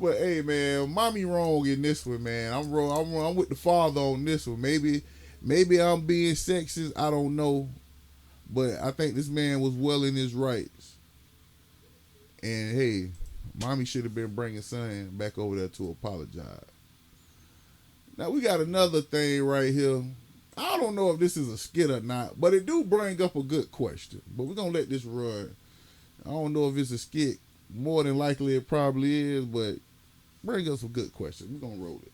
But hey, man, mommy wrong in this one, man. I'm wrong. I'm with the father on this one. Maybe I'm being sexist. I don't know, but I think this man was well in his rights. And hey, mommy should have been bringing son back over there to apologize. Now we got another thing right here. I don't know if this is a skit or not, but it do bring up a good question. But we're gonna let this run. I don't know if it's a skit. More than likely it probably is, but bring up some good questions. We're gonna roll it.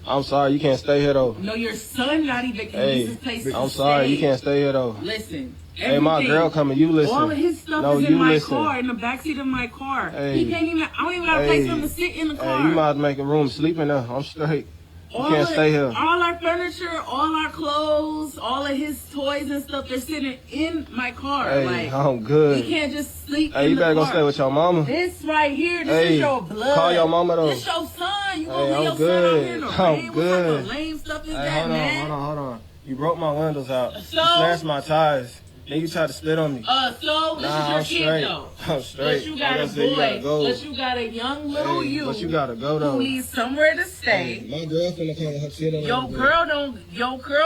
I'm sorry, you can't stay here though. No, your son not even can use his place to I'm sorry, stay. you can't stay here though. Listen. Hey, my girl coming, you listen. All of his stuff is in my car, in the backseat of my car. He can't even, I don't even got a place for him to sit in the car. Hey, you might have to make a room, sleep in there. I'm straight. You can't stay here. All our furniture, all our clothes, all of his toys and stuff, they're sitting in my car. Hey, like, I'm good. He can't just sleep in the car. Hey, you better go stay with your mama. This right here, this is your blood. Call your mama though. This your son. You gonna leave your good. son out here in the rain? I'm good. What type of lame stuff is that, man? Hold on. You broke my windows out. You smashed my tires. Then you tried to spit on me. So this is your kid though. I'm straight. But you got a boy. But you got a young little you. But you gotta go though. Who needs somewhere to stay. My girlfriend come with her shit on. Your girl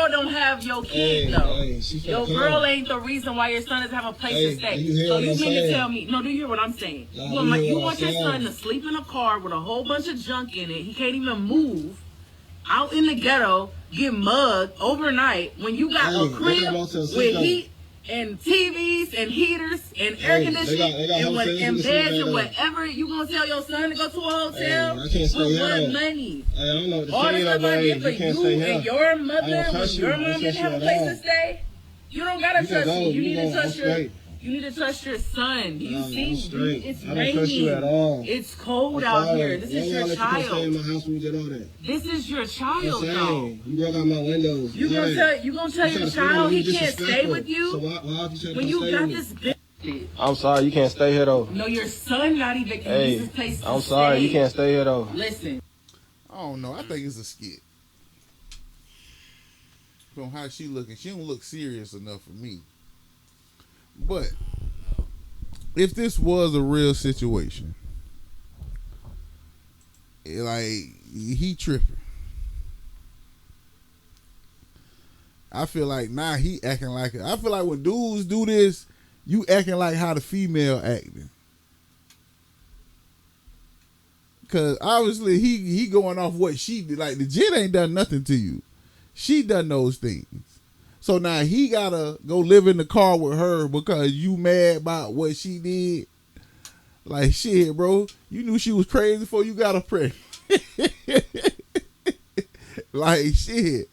don't have your kid though. Your girl ain't the reason why your son doesn't have a place to stay. So you mean to tell me? No, do you hear what I'm saying? You want your son to sleep in a car with a whole bunch of junk in it. He can't even move. Out in the ghetto, get mugged overnight when you got a crib with heat and TVs and heaters and air conditioning and beds and whatever. You gonna tell your son to go to a hotel? I can't stay with what money? I don't know what to All the stuff I get for you can't you stay here. and your mother when your mom trust didn't you have a at place all. to stay. You don't gotta trust me. You need to trust your. straight. You need to trust your son. Do you see? straight. It's I don't trust you at raining. all. It's cold out here. This is your child. This is your child, though. You broke out my windows. You gonna tell your child he can't stay with you? So why you when you got this bitch. I'm sorry, you can't stay here though. No, your son not even can use his place to I'm sorry, stay. you can't stay here though. Listen. I don't know. I think it's a skit. From how she looking, she don't look serious enough for me. But if this was a real situation, like he tripping. I feel like now he acting like it. I feel like when dudes do this, you acting like how the female acting. Cause obviously he going off what she did. Like the jit ain't done nothing to you. She done those things. So now he gotta go live in the car with her because you mad about what she did. Like shit, bro. You knew she was crazy before you got her pregnant. Like shit.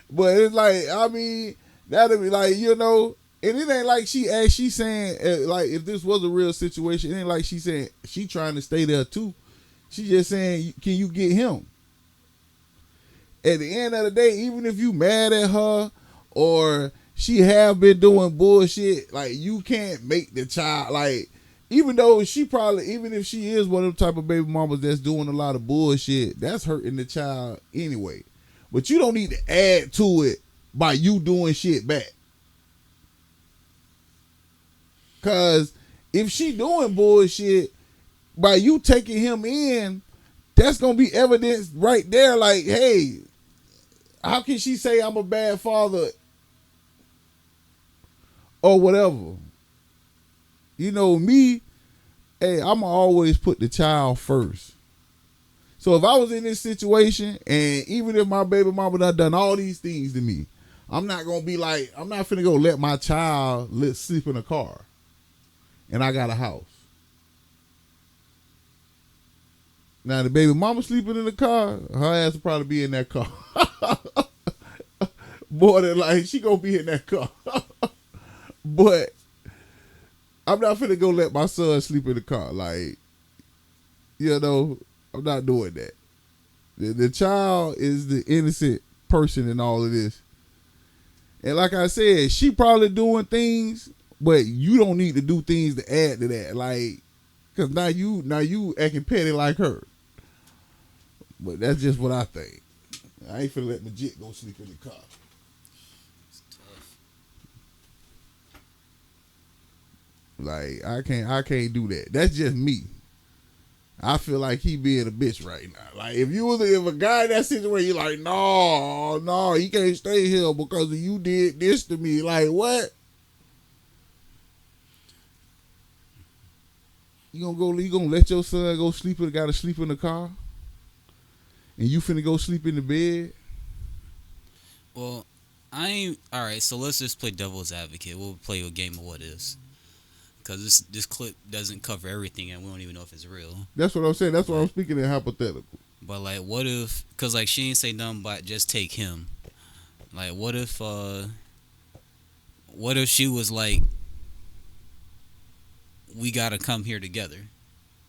But it's like, I mean, that'll be like, you know, and it ain't like she saying, like, if this was a real situation, it ain't like she saying she trying to stay there too. She just saying, can you get him? At the end of the day, even if you mad at her or she have been doing bullshit, like you can't make the child, like, even though even if she is one of the type of baby mamas that's doing a lot of bullshit, that's hurting the child anyway. But you don't need to add to it by you doing shit back. Cause if she doing bullshit, by you taking him in, that's gonna be evidence right there. Like, hey, how can she say I'm a bad father or whatever? You know me, hey, I'ma always put the child first. So if I was in this situation, and even if my baby mama done all these things to me, I'm not gonna be like, I'm not finna go let my child sleep in a car, and I got a house. Now the baby mama sleeping in the car, her ass will probably be in that car. More than like she gonna be in that car. But I'm not finna go let my son sleep in the car. Like, you know, I'm not doing that. The child is the innocent person in all of this. And like I said, she probably doing things, but you don't need to do things to add to that. Like, cause now you acting petty like her. But that's just what I think. I ain't finna let my jit go sleep in the car. It's tough. Like, I can't do that. That's just me. I feel like he being a bitch right now. Like, if a guy in that situation, you're like, no, he can't stay here because you did this to me. Like, what? You gonna let your son gotta sleep in the car? and you finna go sleep in the bed. Well, I ain't. All right, so let's just play devil's advocate. We'll play a game of what is. Because this clip doesn't cover everything, and we don't even know if it's real. That's what I'm saying. That's why I'm speaking in hypothetical. But like, what if? Because like, she ain't say nothing but just take him. Like, what if she was like, we gotta come here together,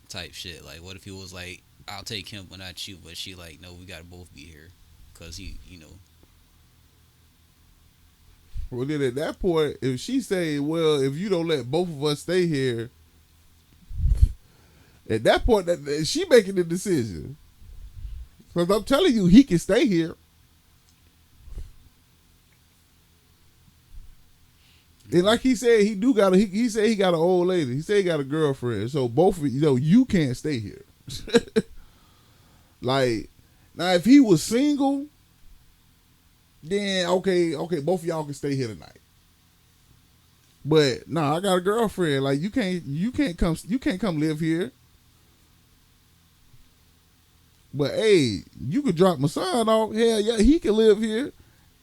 type shit. Like, what if he was like, I'll take him but not you, but she like, no, we gotta both be here, cause he, you know. Well, then at that point, if she say, well, if you don't let both of us stay here, at that point, that she making the decision. Because I'm telling you, he can stay here. And like he said, he said he got an old lady. He said he got a girlfriend. So both of you can't stay here. Like, now if he was single, then okay, both of y'all can stay here tonight. But I got a girlfriend. Like, you can't come live here. But hey, you could drop my son off. Hell yeah, he can live here.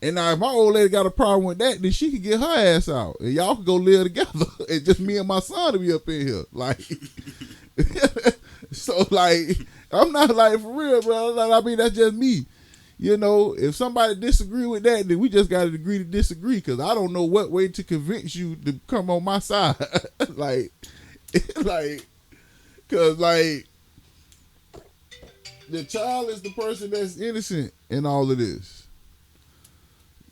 And now if my old lady got a problem with that, then she can get her ass out. And y'all can go live together. And just me and my son to be up in here. Like, so like, I'm not like, for real, bro. I mean, that's just me. You know, if somebody disagree with that, then we just got to agree to disagree, because I don't know what way to convince you to come on my side. Like, because, like, the child is the person that's innocent in all of this.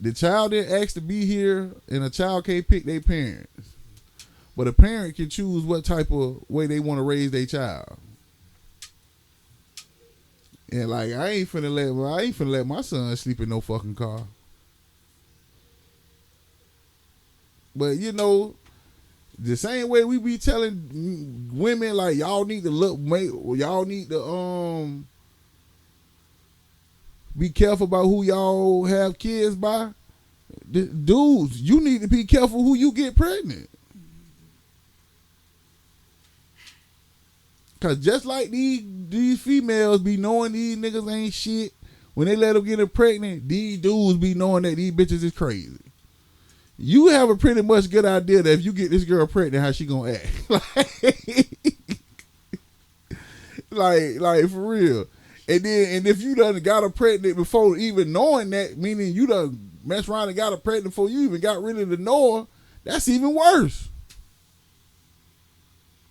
The child didn't ask to be here, and a child can't pick their parents. But a parent can choose what type of way they want to raise their child. And like, I ain't finna let my son sleep in no fucking car. But you know, the same way we be telling women, like, y'all need to be careful about who y'all have kids by. Dudes, you need to be careful who you get pregnant. Cause just like these females be knowing these niggas ain't shit, when they let them get her pregnant, these dudes be knowing that these bitches is crazy. You have a pretty much good idea that if you get this girl pregnant, how she gonna act. like for real. And if you done got her pregnant before even knowing that, meaning you done messed around and got her pregnant before you even got rid of the know her, that's even worse.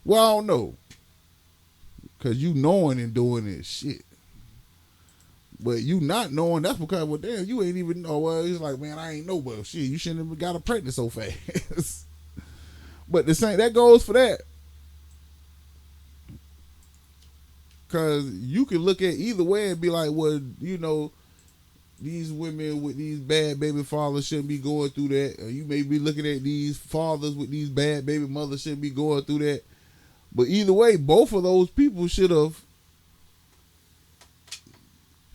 Well, I don't know. Cause you knowing and doing this shit. But you not knowing, that's because, well, damn, you ain't even know. Well, it's like, man, I ain't know, but shit, you shouldn't have got her pregnant so fast. But the same, that goes for that. Cause you can look at either way and be like, well, you know, these women with these bad baby fathers shouldn't be going through that. Or you may be looking at these fathers with these bad baby mothers shouldn't be going through that. But either way, both of those people should have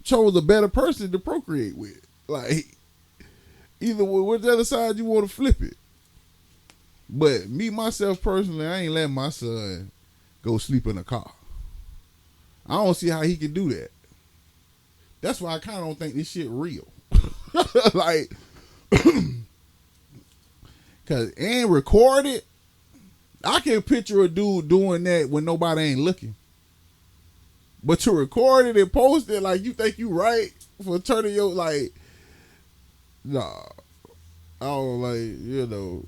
chose a better person to procreate with. Like, either way, whichever side you want to flip it. But me, myself, personally, I ain't letting my son go sleep in a car. I don't see how he can do that. That's why I kind of don't think this shit real. Like, cause and record it. I can picture a dude doing that when nobody ain't looking. But to record it and post it like you think you right for turning your, like, nah. I don't, like, you know.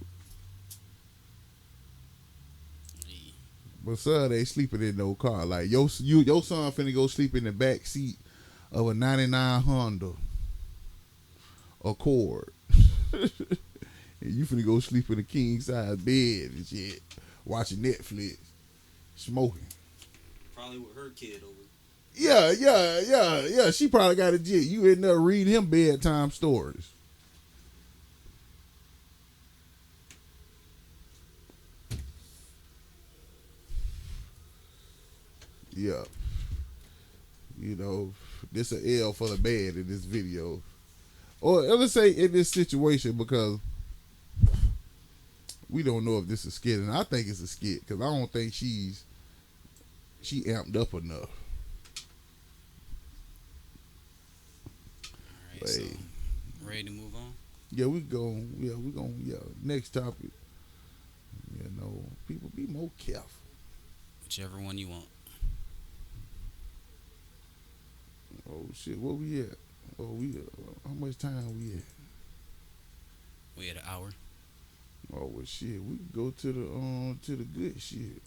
But son ain't sleeping in no car. Like, your son finna go sleep in the back seat of a 99 Honda Accord. And you finna go sleep in a king size bed and shit, watching Netflix, smoking. Probably with her kid over. Yeah. She probably got a jit. You end up reading him bedtime stories. Yeah. You know, this an L for the band in this video. Or let's say in this situation, because we don't know if this is a skit, and I think it's a skit because I don't think she amped up enough. Yeah, we go. Yeah, we going. Yeah, next topic. You know, people be more careful. Whichever one you want. Oh shit, where we at? Oh, we. How much time we at? We had an hour. Oh well, shit. We can go to the good shit.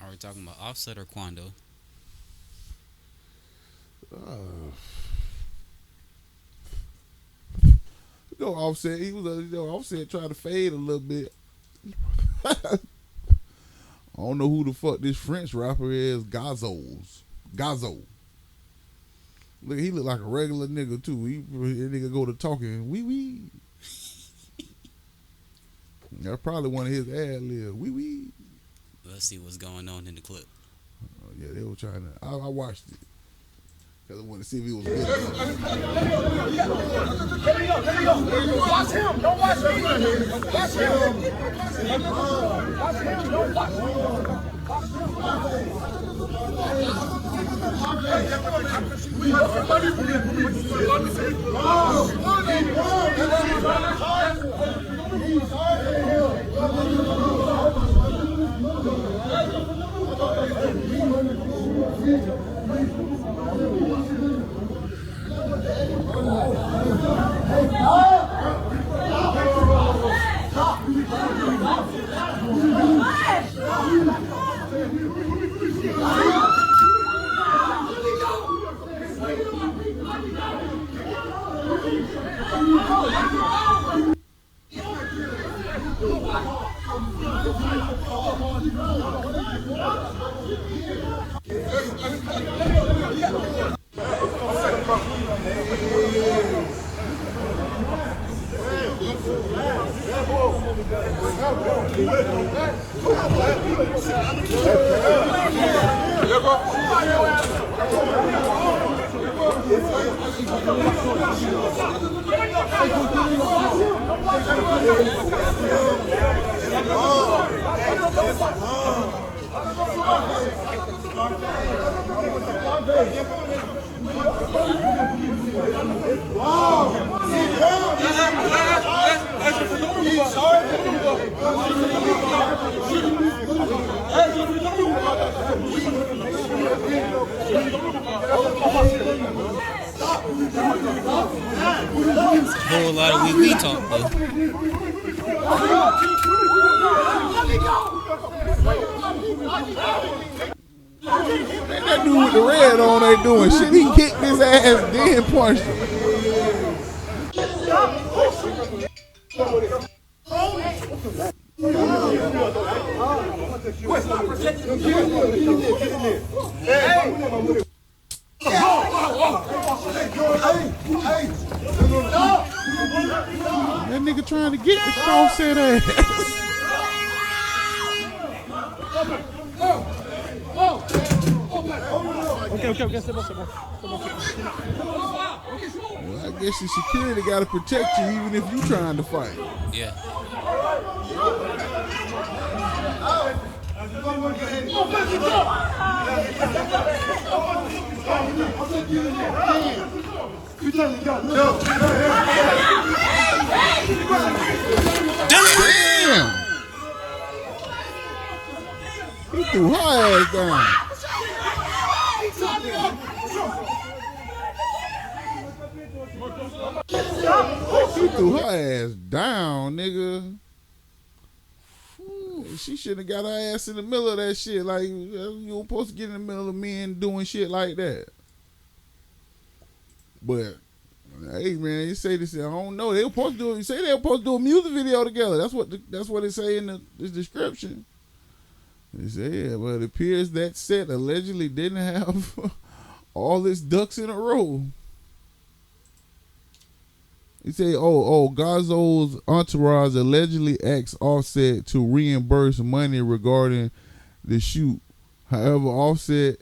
Are we talking about Offset or Quando? Uh, Offset. He was Offset trying to fade a little bit. I don't know who the fuck this French rapper is. Gazo. Look, he look like a regular nigga too. That nigga go to talking. Wee. That's probably one of his ad libs. Wee. Let's see what's going on in the clip. Yeah, they were trying to. I watched it because I wanted to see if he was good. Let me go. Watch him. Don't watch me. Watch him. Watch him. Don't watch me. Whole lot of we talk though. That dude with the red on ain't doing shit. He kicked his ass, then punched him. That nigga trying to get the crossset ass. Well, I guess your security got to protect you even if you trying to fight. Yeah. Damn! He threw her ass down. He threw her ass down, nigga. She shouldn't have got her ass in the middle of that shit. Like, you were supposed to get in the middle of men doing shit like that. But, hey man, you say this, I don't know. They were supposed to do. You say they were supposed to do a music video together. That's what it say in the description. They say, yeah, but it appears that set allegedly didn't have all its ducks in a row. He say, Gazo's entourage allegedly asked Offset to reimburse money regarding the shoot. However, Offset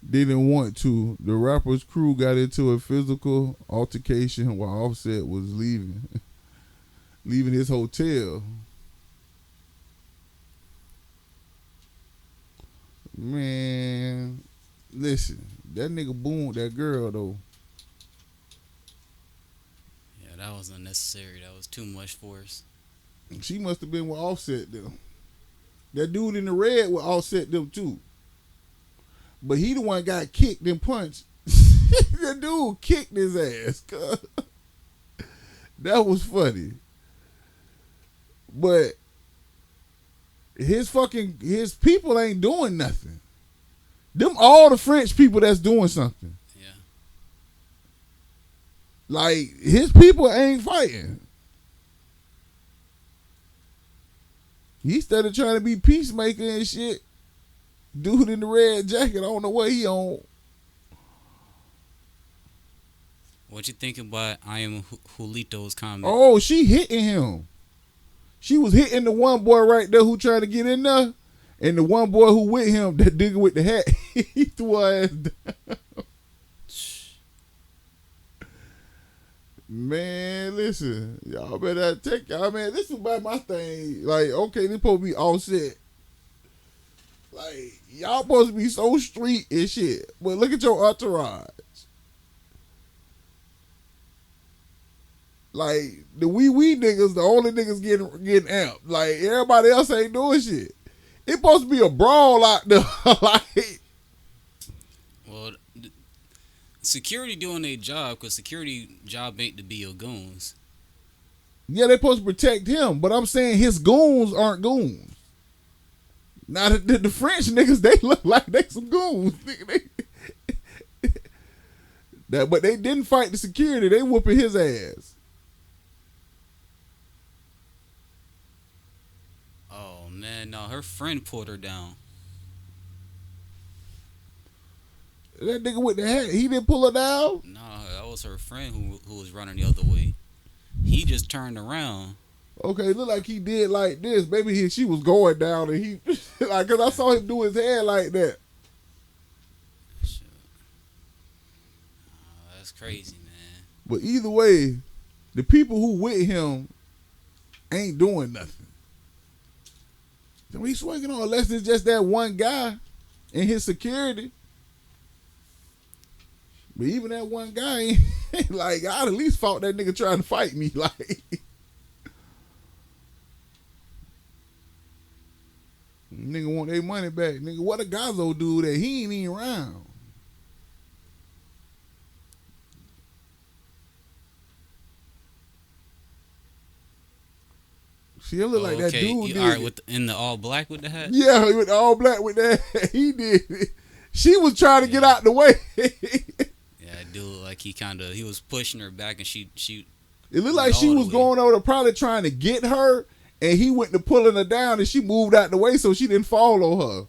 didn't want to. The rapper's crew got into a physical altercation while Offset was leaving his hotel. Man, listen, that nigga boomed that girl though. Yeah, that was unnecessary. That was too much force. She must have been with Offset them. That dude in the red would Offset them too. But he the one got kicked and punched. That dude kicked his ass. That was funny. But his people ain't doing nothing. Them all the French people that's doing something. Yeah. Like, his people ain't fighting. He started trying to be peacemaker and shit. Dude in the red jacket, I don't know what he on. What you think about I am Julito's comment? Oh, she hitting him. She was hitting the one boy right there who tried to get in there. And the one boy who with him, that nigga with the hat, he threw her ass down. Man, listen. Y'all better take y'all, man. This is about my thing. Like, okay, this supposed to be Offset. Like, y'all supposed to be so street and shit. But look at your entourage. Like, the wee niggas, the only niggas getting amped. Like, everybody else ain't doing shit. It's supposed to be a brawl out there. Like, well, security doing their job, because security job ain't to be your goons. yeah, they supposed to protect him, but I'm saying his goons aren't goons. Now, the French niggas, they look like they some goons. But they didn't fight the security. They whooping his ass. Oh, man, no, her friend pulled her down. That nigga with the hat, he didn't pull her down? No, that was her friend who was running the other way. He just turned around. Okay, look like he did like this. Maybe she was going down and he, like, cause I saw him do his hair like that. Shit. Oh, that's crazy, man. But either way, the people who with him ain't doing nothing. So he's swinging on, unless it's just that one guy and his security. But even that one guy ain't like, I'd at least fought that nigga trying to fight me. Like, nigga want their money back. Nigga, what a Gazo do that he ain't even around. See, it look like that dude did. All right, in the all black with the hat? Yeah, with the all black with that. He did it. She was trying to get out the way. Yeah, it do look like he was pushing her back, and she. It looked like she was going over, probably trying to get her, and he went to pulling her down, and she moved out the way so she didn't fall on her.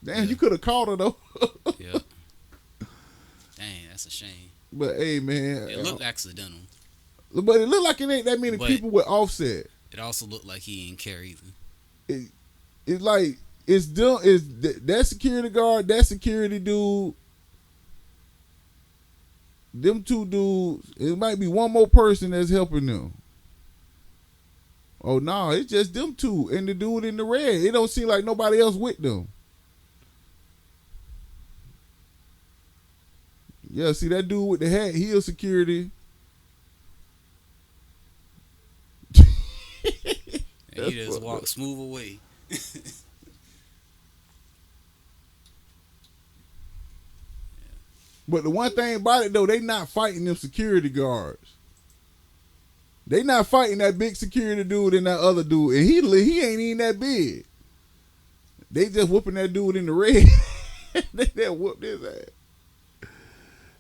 Damn, you could have caught her though. Yeah. Dang, that's a shame. But hey, man, It looked accidental. But it looked like it ain't that many people with Offset. It also looked like he didn't care either. It's like it's done. Is that security guard, that security dude, them two dudes? It might be one more person that's helping them. Oh no, it's just them two and the dude in the red. It don't seem like nobody else with them. Yeah, see that dude with the hat, he a security. And he just walked smooth away. But the one thing about it though, they not fighting them security guards. They not fighting that big security dude and that other dude, and he ain't even that big. They just whooping that dude in the red. They whooped his ass.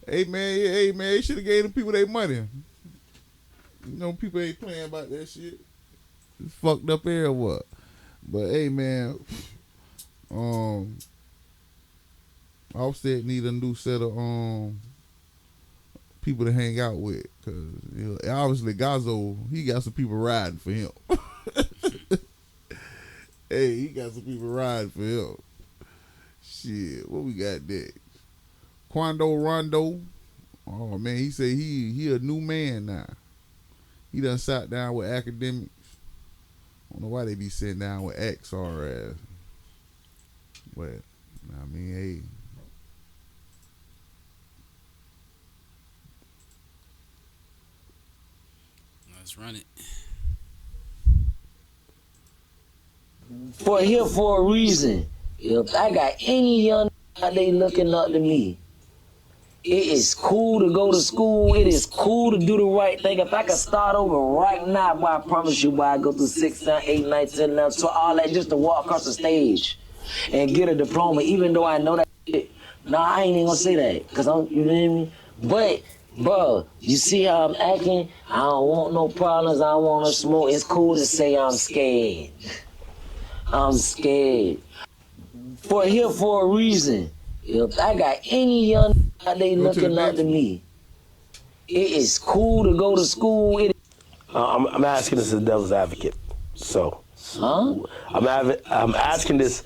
Hey man, they should have gave them people their money. You know, people ain't playing about that shit. It's fucked up here or what? But hey man, Offset need a new set of people to hang out with, cause obviously Gazo, he got some people riding for him. Hey, he got some people riding for him. Shit, what we got next? Quando Rondo. Oh man, he say he a new man now. He done sat down with academics. I don't know why they be sitting down with XR ass. But I mean, hey, Let's run it. For here for a reason. If I got any young out there looking up to me, it is cool to go to school. It is cool to do the right thing. If I could start over right now, boy, I promise you, boy, I go through 6, 7, 8, 9, 10, 11, 12, all that just to walk across the stage and get a diploma, even though I know that shit. Nah, I ain't even gonna say that, cause you know what I mean? But, bro, you see how I'm acting? I don't want no problems. I don't want no smoke. It's cool to say I'm scared. I'm scared. For here for a reason. If I got any young out there looking up to me, it is cool to go to school. I'm asking this as a devil's advocate. So, I'm asking this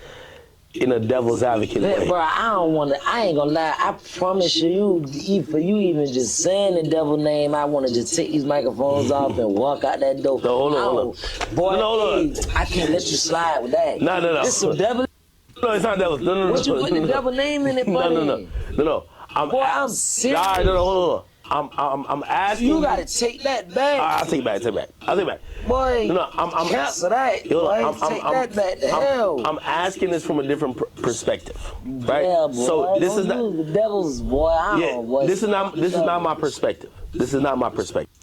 in a devil's advocate way. Bro, I ain't gonna lie. I promise you, for you even just saying the devil name, I wanna just take these microphones off and walk out that door. No, hold on. Boy, Hold on. I can't let you slide with that. No. This some devil. No, it's not devil. No. What you put the devil name in it, buddy? No. I'm serious. All right, no, hold on. I'm asking. You gotta take that back. I'll take it back. Boy, I'm cancel that. Boy, take that back to hell. I'm asking this from a different perspective, right? Yeah, boy. So this is not the devil's boy. This is not my perspective. This is not my perspective.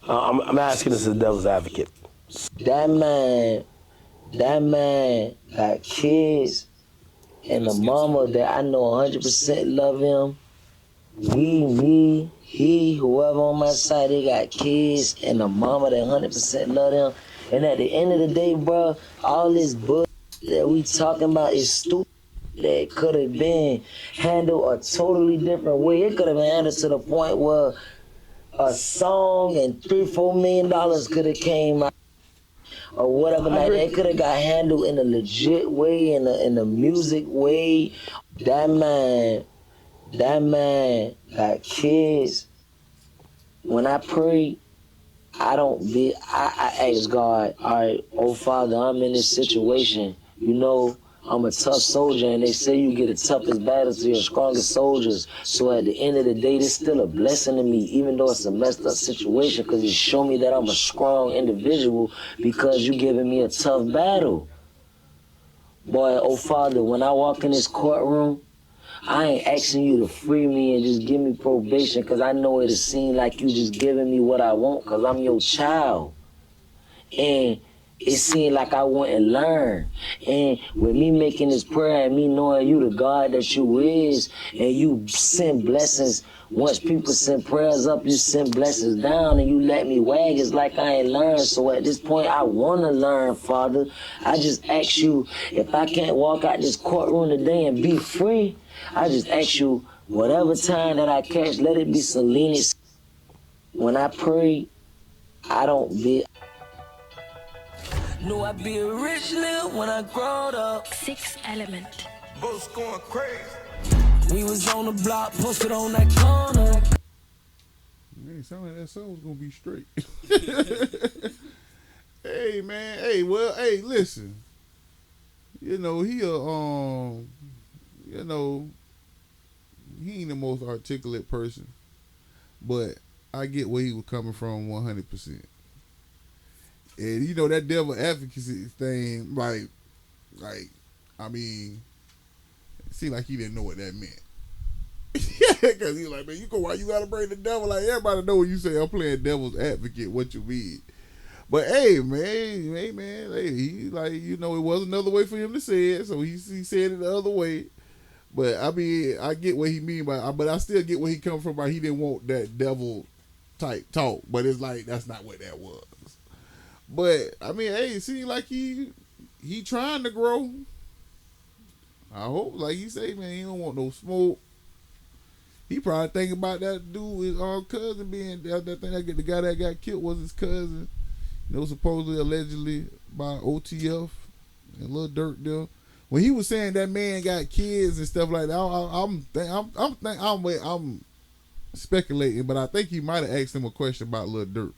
I'm asking this as a devil's advocate. That man got kids, and the mama that I know 100% love him. Me, he, whoever on my side, they got kids, and the mama that 100% love them. And at the end of the day, bro, all this bullshit that we talking about is stupid. That could have been handled a totally different way. It could have been handled to the point where a song and $3-4 million could have came out. Or whatever, like that could have got handled in a legit way, in a music way. That man got kids. When I pray, I ask God, all right, oh Father, I'm in this situation. You know, I'm a tough soldier, and they say you get the toughest battles to your strongest soldiers. So at the end of the day, this still a blessing to me, even though it's a messed up situation, because you show me that I'm a strong individual because you giving me a tough battle. Boy, oh Father, when I walk in this courtroom, I ain't asking you to free me and just give me probation, because I know it'll seem like you just giving me what I want because I'm your child. And it seemed like I wouldn't learn. And with me making this prayer and me knowing you the God that you is, and you send blessings, once people send prayers up, you send blessings down, and you let me wag, it's like I ain't learned. So at this point, I want to learn, Father. I just ask you, if I can't walk out this courtroom today and be free, I just ask you, whatever time that I catch, let it be Selena's. When I pray, I don't be... Knew I'd be a rich nigga when I growed up. 6 Element. Boats going crazy. We was on the block, posted on that corner. Man, sound like that song was gonna be straight. Hey man, hey, listen. You know, he ain't the most articulate person, but I get where he was coming from 100%. And you know that devil advocacy thing, like, I mean, it seemed like he didn't know what that meant. Because he was like, man, why you gotta bring the devil? Like, everybody know when you say I'm playing devil's advocate, what you mean. But hey, man, he like, you know, it was another way for him to say it, so he said it the other way. But I mean, I get what he mean by, but I still get where he come from. By he didn't want that devil type talk, but it's like that's not what that was. But I mean, hey, it seems like he trying to grow. I hope, like he say, man, he don't want no smoke. He probably thinking about that dude, his cousin being that thing. The guy that got killed was his cousin. You know, supposedly, allegedly by OTF and Lil Durk there. When he was saying that man got kids and stuff like that, I'm speculating, but I think he might have asked him a question about Lil Durk.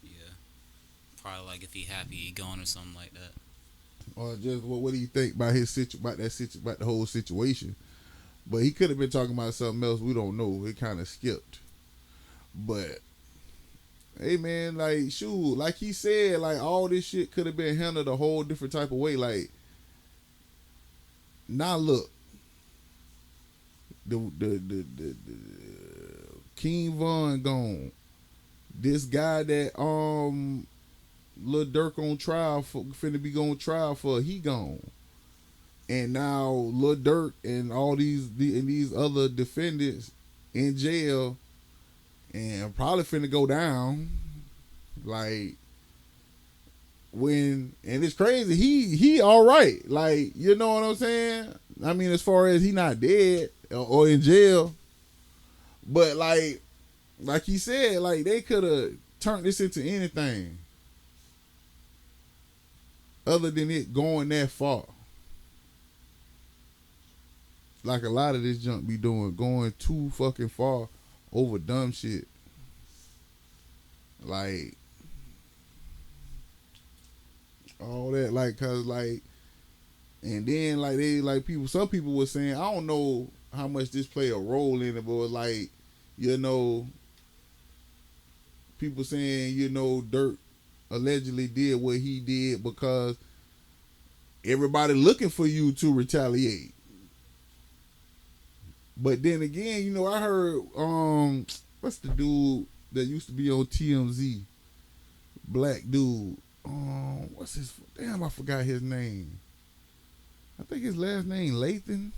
Yeah, probably like if he happy he going or something like that. or just what do you think about about the whole situation? But he could have been talking about something else. We don't know. It kind of skipped. But hey, man, like shoot, like he said, like all this shit could have been handled a whole different type of way. Like now, look, the King Von gone. This guy that Lil Durk on trial for, finna be going trial for, he gone. And now Lil Durk and all these other defendants in jail and probably finna go down. Like and it's crazy. He all right. Like, you know what I'm saying? I mean, as far as he not dead or in jail. But like he said, like they could have turned this into anything other than it going that far. Like a lot of this junk be doing, going too fucking far over dumb shit. Like all that, like, cause like, and then like they like people. Some people were saying, I don't know how much this play a role in it, but like, you know, people saying, you know, Dirk allegedly did what he did because everybody looking for you to retaliate. But then again, you know, I heard what's the dude that used to be on TMZ? Black dude. What's his damn, I forgot his name. I think his last name Lathan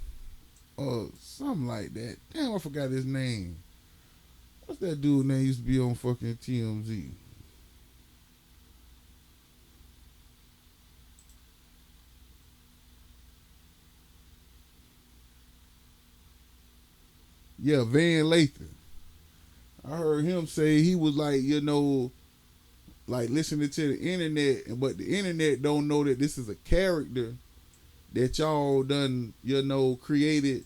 or something like that. Damn, I forgot his name. What's that dude name used to be on fucking TMZ? Yeah, Van Lathan. I heard him say he was like, you know, like listening to the internet, but the internet don't know that this is a character that y'all done, you know, created.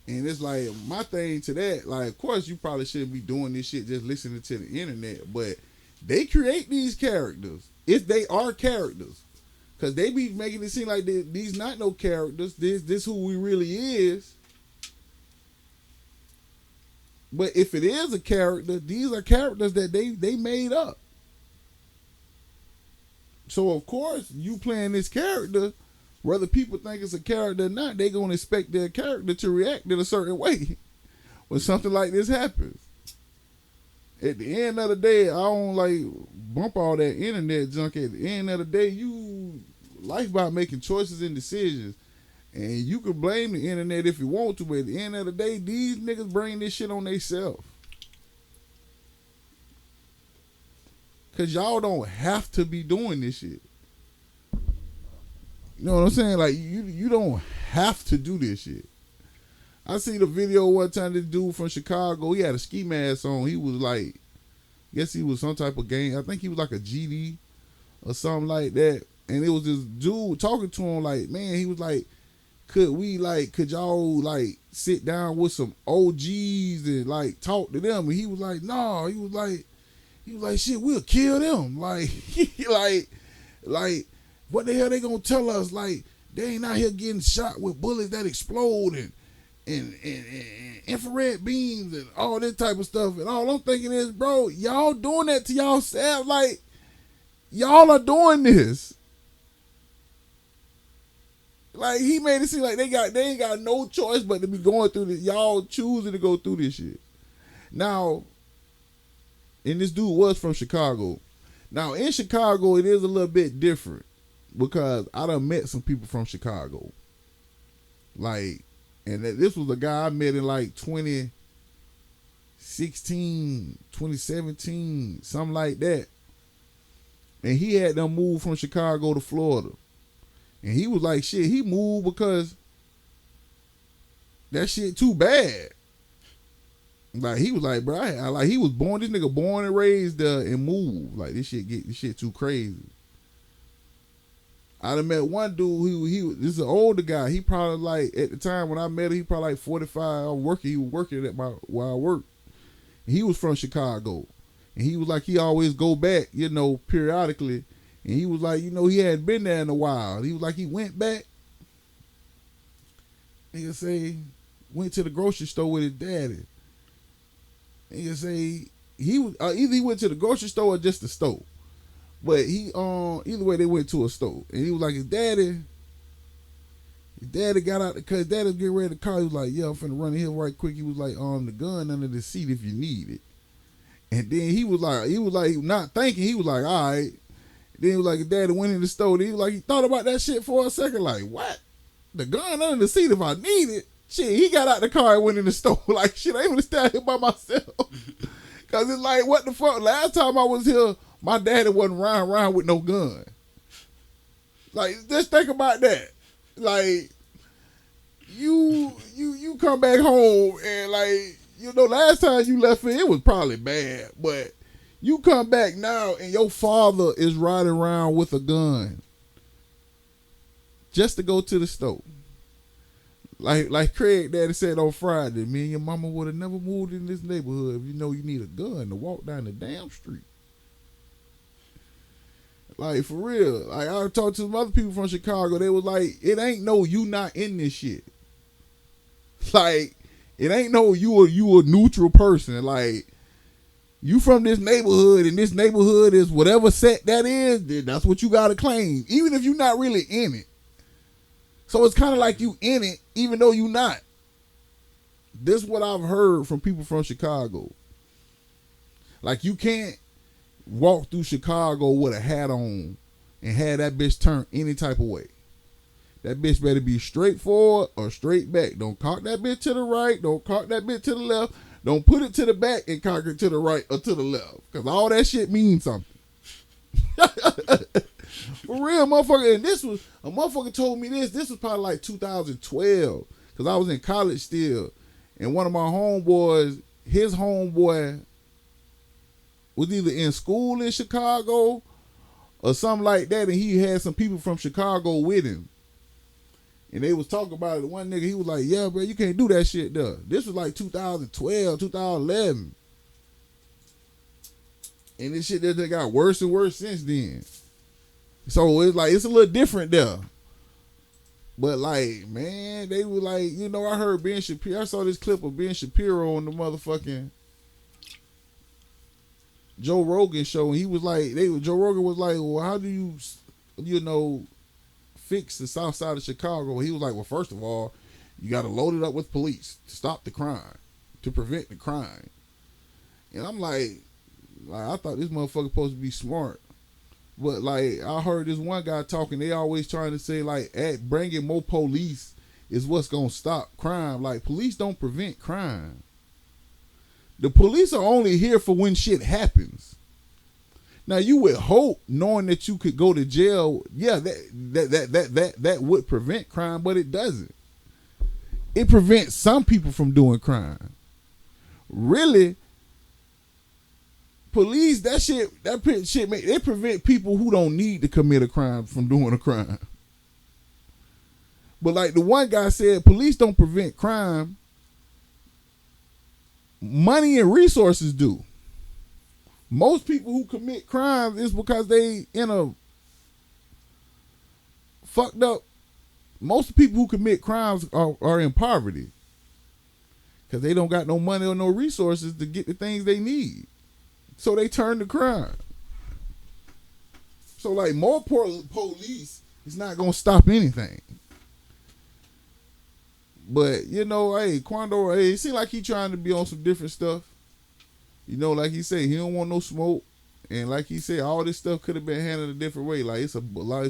And it's like, my thing to that, like, of course you probably shouldn't be doing this shit just listening to the internet, but they create these characters. If they are characters. Because they be making it seem like these not no characters. This who we really is. But if it is a character, these are characters that they made up. So of course, you playing this character, whether people think it's a character or not, they gonna expect their character to react in a certain way when something like this happens. At the end of the day, I don't like bump all that internet junk. At the end of the day, life about making choices and decisions. And you can blame the internet if you want to, but at the end of the day, these niggas bring this shit on themselves. Because y'all don't have to be doing this shit. You know what I'm saying? Like, you don't have to do this shit. I seen a video one time, this dude from Chicago, he had a ski mask on. He was like, I guess he was some type of gang. I think he was like a GD or something like that. And it was this dude talking to him like, man, he was like, could y'all like sit down with some OGs and like talk to them? And he was like, no, he was like, shit, we'll kill them. Like, like, what the hell they gonna tell us? Like, they ain't out here getting shot with bullets that explode and infrared beams and all this type of stuff. And all I'm thinking is, bro, y'all doing that to y'allself. Like, y'all are doing this. Like, he made it seem like they ain't got no choice but to be going through this. Y'all choosing to go through this shit. Now, and this dude was from Chicago. Now, in Chicago, it is a little bit different because I done met some people from Chicago. Like, and this was a guy I met in like 2016, 2017, something like that. And he had them move from Chicago to Florida. And he was like, shit, he moved because that shit too bad. Like, he was like, bro, he was this nigga born and raised there and moved. Like, this shit too crazy. I done met one dude, this is an older guy. He probably like, at the time when I met him, he probably like 45. He was working where I worked. And he was from Chicago. And he was like, he always go back, you know, periodically. And he was like, he hadn't been there in a while. He was like, he went back. Nigga say, went to the grocery store with his daddy. Nigga say, he was either he went to the grocery store or just the store. But either way, they went to a store. And he was like, his daddy got out because his daddy was getting ready to call. He was like, yeah, I'm finna run in here right quick. He was like, the gun under the seat if you need it. And then he was like not thinking. He was like, all right. Then he was like, his daddy went in the store. Then he was like, he thought about that shit for a second. Like, what? The gun under the seat if I need it? Shit, he got out the car and went in the store. Like, shit, I ain't gonna stand here by myself. Cause it's like, what the fuck? Last time I was here, my daddy wasn't riding around with no gun. Like, just think about that. Like, you come back home and like, last time you left it was probably bad, but you come back now and your father is riding around with a gun just to go to the store. Like Craig Daddy said on Friday, me and your mama would have never moved in this neighborhood if you need a gun to walk down the damn street. Like, for real. Like, I talked to some other people from Chicago. They was like, it ain't no you not in this shit. Like, it ain't no you a neutral person. Like, you from this neighborhood, and this neighborhood is whatever set that is, then that's what you got to claim, even if you're not really in it. So it's kind of like you in it, even though you not. This is what I've heard from people from Chicago. Like, you can't walk through Chicago with a hat on and have that bitch turn any type of way. That bitch better be straight forward or straight back. Don't cock that bitch to the right. Don't cock that bitch to the left. Don't put it to the back and cock it to the right or to the left. Because all that shit means something. For real, motherfucker. And this was, a motherfucker told me this. This was probably like 2012. Because I was in college still. And one of my homeboys, his homeboy was either in school in Chicago or something like that. And he had some people from Chicago with him. And they was talking about it. One nigga, he was like, yeah, bro, you can't do that shit though. This was like 2012, 2011. And this shit that got worse and worse since then. So it's like, it's a little different there. But like, man, they were like, I heard Ben Shapiro. I saw this clip of Ben Shapiro on the motherfucking Joe Rogan show. And he was like, Joe Rogan was like, well, how do you fix the south side of Chicago? He was like, well, first of all, you got to load it up with police to stop the crime, to prevent the crime. And I'm like I thought this motherfucker supposed to be smart. But like, I heard this one guy talking, they always trying to say like, bringing more police is what's going to stop crime. Like, police don't prevent crime. The police are only here for when shit happens. Now, you would hope, knowing that you could go to jail, yeah, that would prevent crime, but it doesn't. It prevents some people from doing crime. Really, police, they prevent people who don't need to commit a crime from doing a crime. But like the one guy said, police don't prevent crime. Money and resources do. Most people who commit crimes is because they in a fucked up. Most people who commit crimes are in poverty because they don't got no money or no resources to get the things they need. So they turn to crime. So like, more police is not gonna stop anything. But hey, Quando, it seems like he trying to be on some different stuff. Like he said, he don't want no smoke. And like he said, all this stuff could have been handled a different way. Like, it's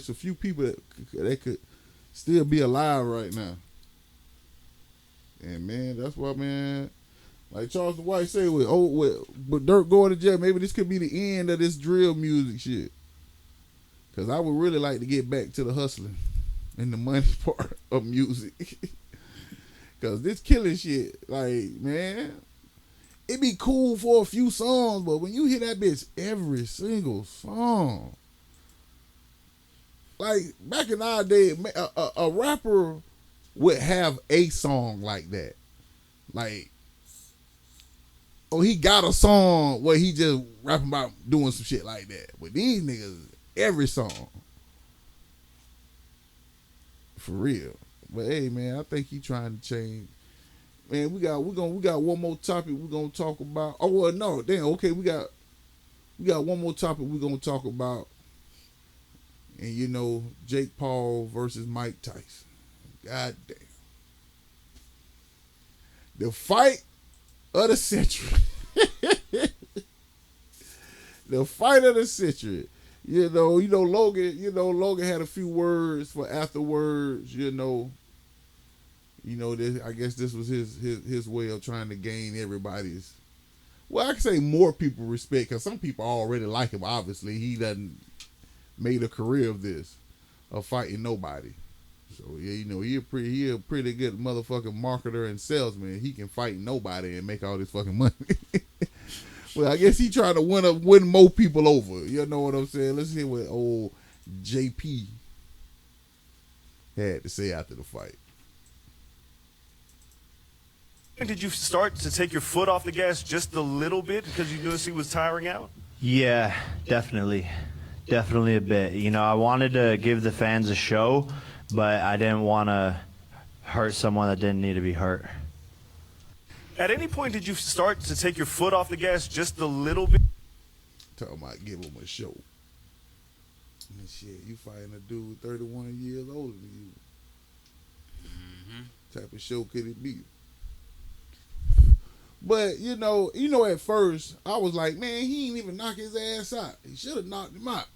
a few people that could still be alive right now. And man, that's why, man, like Charles White said, with Dirk going to jail, maybe this could be the end of this drill music shit. Because I would really like to get back to the hustling and the money part of music. Because this killing shit, like, man, it be cool for a few songs, but when you hear that bitch every single song, like back in our day, a rapper would have a song like that. Like, he got a song where he just rapping about doing some shit like that. But these niggas, every song. For real. But hey, man, I think he trying to change. Man, we got one more topic we're gonna talk about. Oh well, no, damn. Okay, we got one more topic we're gonna talk about, and you know, Jake Paul versus Mike Tyson. God damn, the fight of the century. The fight of the century. You know, Logan had a few words for afterwards. This, I guess this was his way of trying to gain everybody's. Well, I can say more people respect because some people already like him. Obviously, he doesn't made a career of this, of fighting nobody. So yeah, he a pretty good motherfucking marketer and salesman. He can fight nobody and make all this fucking money. Well, I guess he trying to win more people over. You know what I'm saying? Let's hear what old JP had to say after the fight. Did you start to take your foot off the gas just a little bit because you noticed he was tiring out? Yeah, definitely. Definitely a bit. I wanted to give the fans a show, but I didn't want to hurt someone that didn't need to be hurt. At any point, did you start to take your foot off the gas just a little bit? Talking about give him a show. And shit, you fighting a dude 31 years older than you. Mm-hmm. Type of show could it be? But, at first, I was like, man, he ain't even knock his ass out. He should have knocked him out.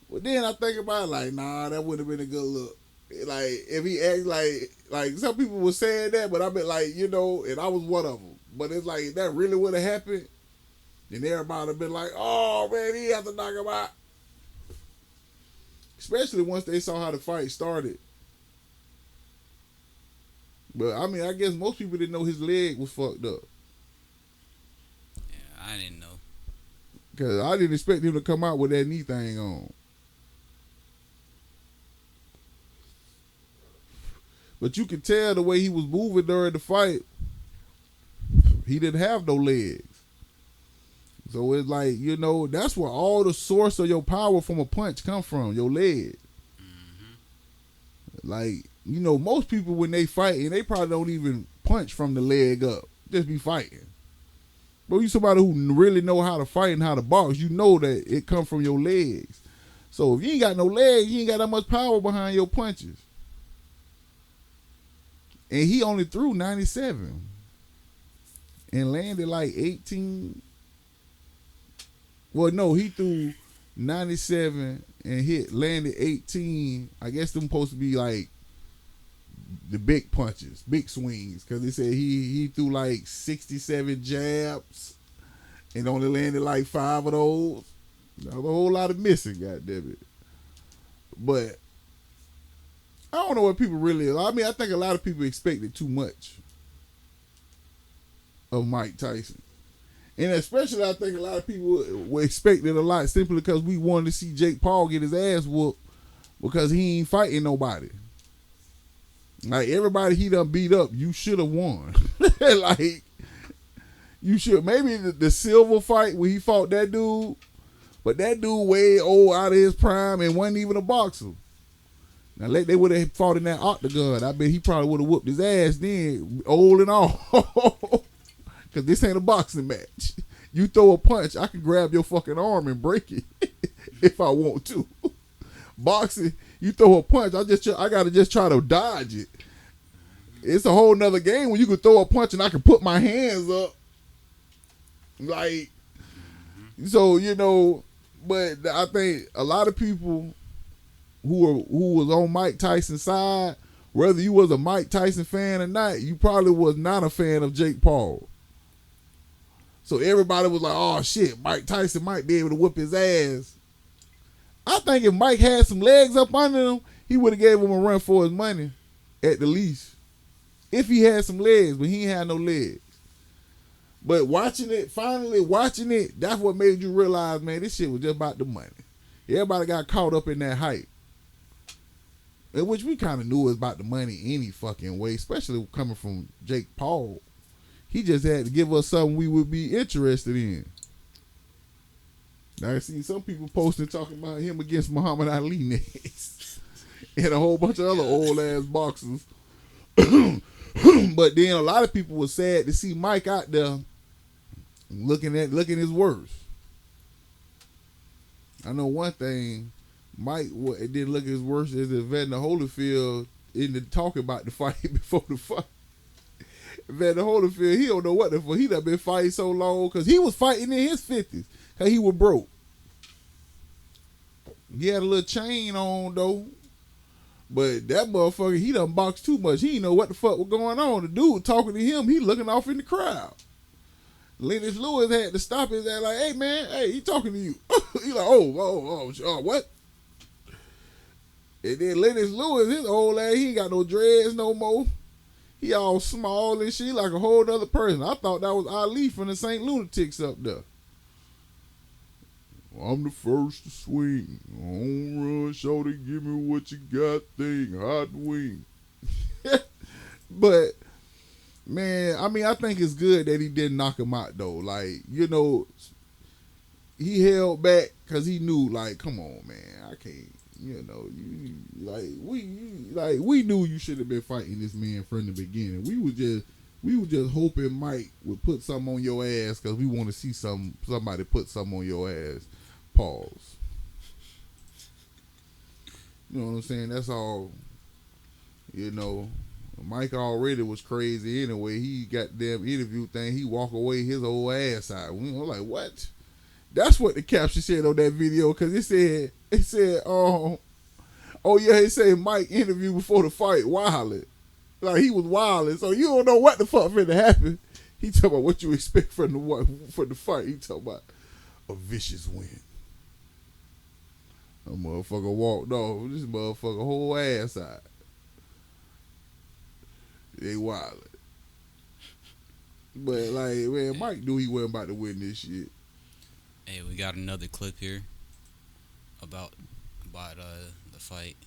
But then I think about it, like, nah, that would have been a good look. Like, if he acts like some people were saying that, but I been like, and I was one of them. But it's like, if that really would have happened, then everybody would have been like, oh, man, he have to knock him out. Especially once they saw how the fight started. But, I mean, I guess most people didn't know his leg was fucked up. Yeah, I didn't know. Because I didn't expect him to come out with that knee thing on. But you could tell the way he was moving during the fight, he didn't have no legs. So it's like, that's where all the source of your power from a punch come from, your leg. Mm-hmm. Like, most people when they fighting, they probably don't even punch from the leg up. Just be fighting. But you somebody who really know how to fight and how to box, you know that it come from your legs. So if you ain't got no legs, you ain't got that much power behind your punches. And he only threw 97 and landed like 18. Well, no, he threw 97 and landed 18. I guess them supposed to be like the big punches, big swings, because they said he threw like 67 jabs and only landed like 5 of those. There was a whole lot of missing, goddammit. But I don't know what people really. I mean, I think a lot of people expected too much of Mike Tyson. And especially, I think a lot of people were expecting a lot simply because we wanted to see Jake Paul get his ass whooped because he ain't fighting nobody. Like, everybody he done beat up, you should have won. Like, you should. Maybe the Silver fight where he fought that dude, but that dude way old out of his prime and wasn't even a boxer. Now, they would have fought in that octagon. I bet he probably would have whooped his ass then, old and all. Because this ain't a boxing match. You throw a punch, I can grab your fucking arm and break it if I want to. Boxing, you throw a punch, I gotta just try to dodge it. It's a whole nother game when you can throw a punch and I can put my hands up. Like, so, but I think a lot of people who was on Mike Tyson's side, whether you was a Mike Tyson fan or not, you probably was not a fan of Jake Paul. So everybody was like, oh shit, Mike Tyson might be able to whoop his ass. I think if Mike had some legs up under him, he would have gave him a run for his money, at the least. If he had some legs, but he ain't had no legs. But finally watching it, that's what made you realize, man, this shit was just about the money. Everybody got caught up in that hype. In which we kind of knew it was about the money any fucking way, especially coming from Jake Paul. He just had to give us something we would be interested in. Now I see some people posting talking about him against Muhammad Ali next, and a whole bunch of other old ass boxers. But then a lot of people were sad to see Mike out there looking his worst. I know one thing, Mike didn't look his worst as Evander Holyfield in the talk about the fight before the fight. Evander Holyfield, he don't know what the fuck. He done been fighting so long because he was fighting in his 50s because he was broke. He had a little chain on though. But that motherfucker, he done boxed too much. He didn't know what the fuck was going on. The dude talking to him, he looking off in the crowd. Lennox Lewis had to stop his ass like, hey man, hey, he talking to you. He like, oh, what? And then Lennox Lewis, his old ass, he ain't got no dreads no more. He all small and shit like a whole other person. I thought that was Ali from the St. Lunatics up there. I'm the first to swing. Home run, shorty, give me what you got, thing, hot wing. But, man, I mean, I think it's good that he didn't knock him out, though. Like, you know, he held back because he knew, like, come on, man, I can't, you know, we knew you should have been fighting this man from the beginning. We were just hoping Mike would put something on your ass because we want to see somebody put something on your ass. Pause. You know what I'm saying? That's all. You know, Mike already was crazy anyway. He got damn interview thing. He walk away his old ass out. We were like, what? That's what the caption said on that video because it said, oh yeah, it said Mike interview before the fight, wildin'. Like he was wildin', so you don't know what the fuck finna happen. He talking about what you expect from the fight. He talking about a vicious win. That motherfucker walked off. This motherfucker whole ass out. They wildin'. But like, man, Mike knew he wasn't about to win this shit. Hey, we got another clip here about the fight.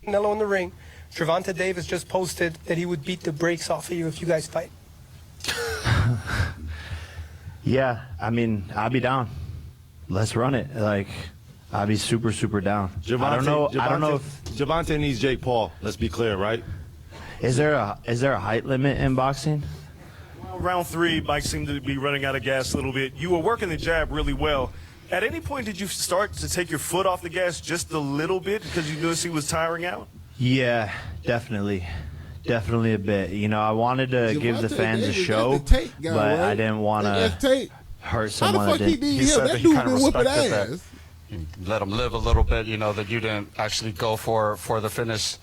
Canelo in the ring. Gervonta Davis just posted that he would beat the brakes off of you if you guys fight. Yeah, I mean, I'll be down. Let's run it. Like, I'll be super, super down. I don't know if Gervonta needs Jake Paul. Let's be clear, right? Is there a height limit in boxing? Well, round 3, Mike seemed to be running out of gas a little bit. You were working the jab really well. At any point, did you start to take your foot off the gas just a little bit because you noticed he was tiring out? Yeah, definitely a bit. You know, I wanted to give the fans a show, but right? I didn't want to hurt someone. How the fuck he said that he kind of respected that. Let him live a little bit, you know, that you didn't actually go for the finish.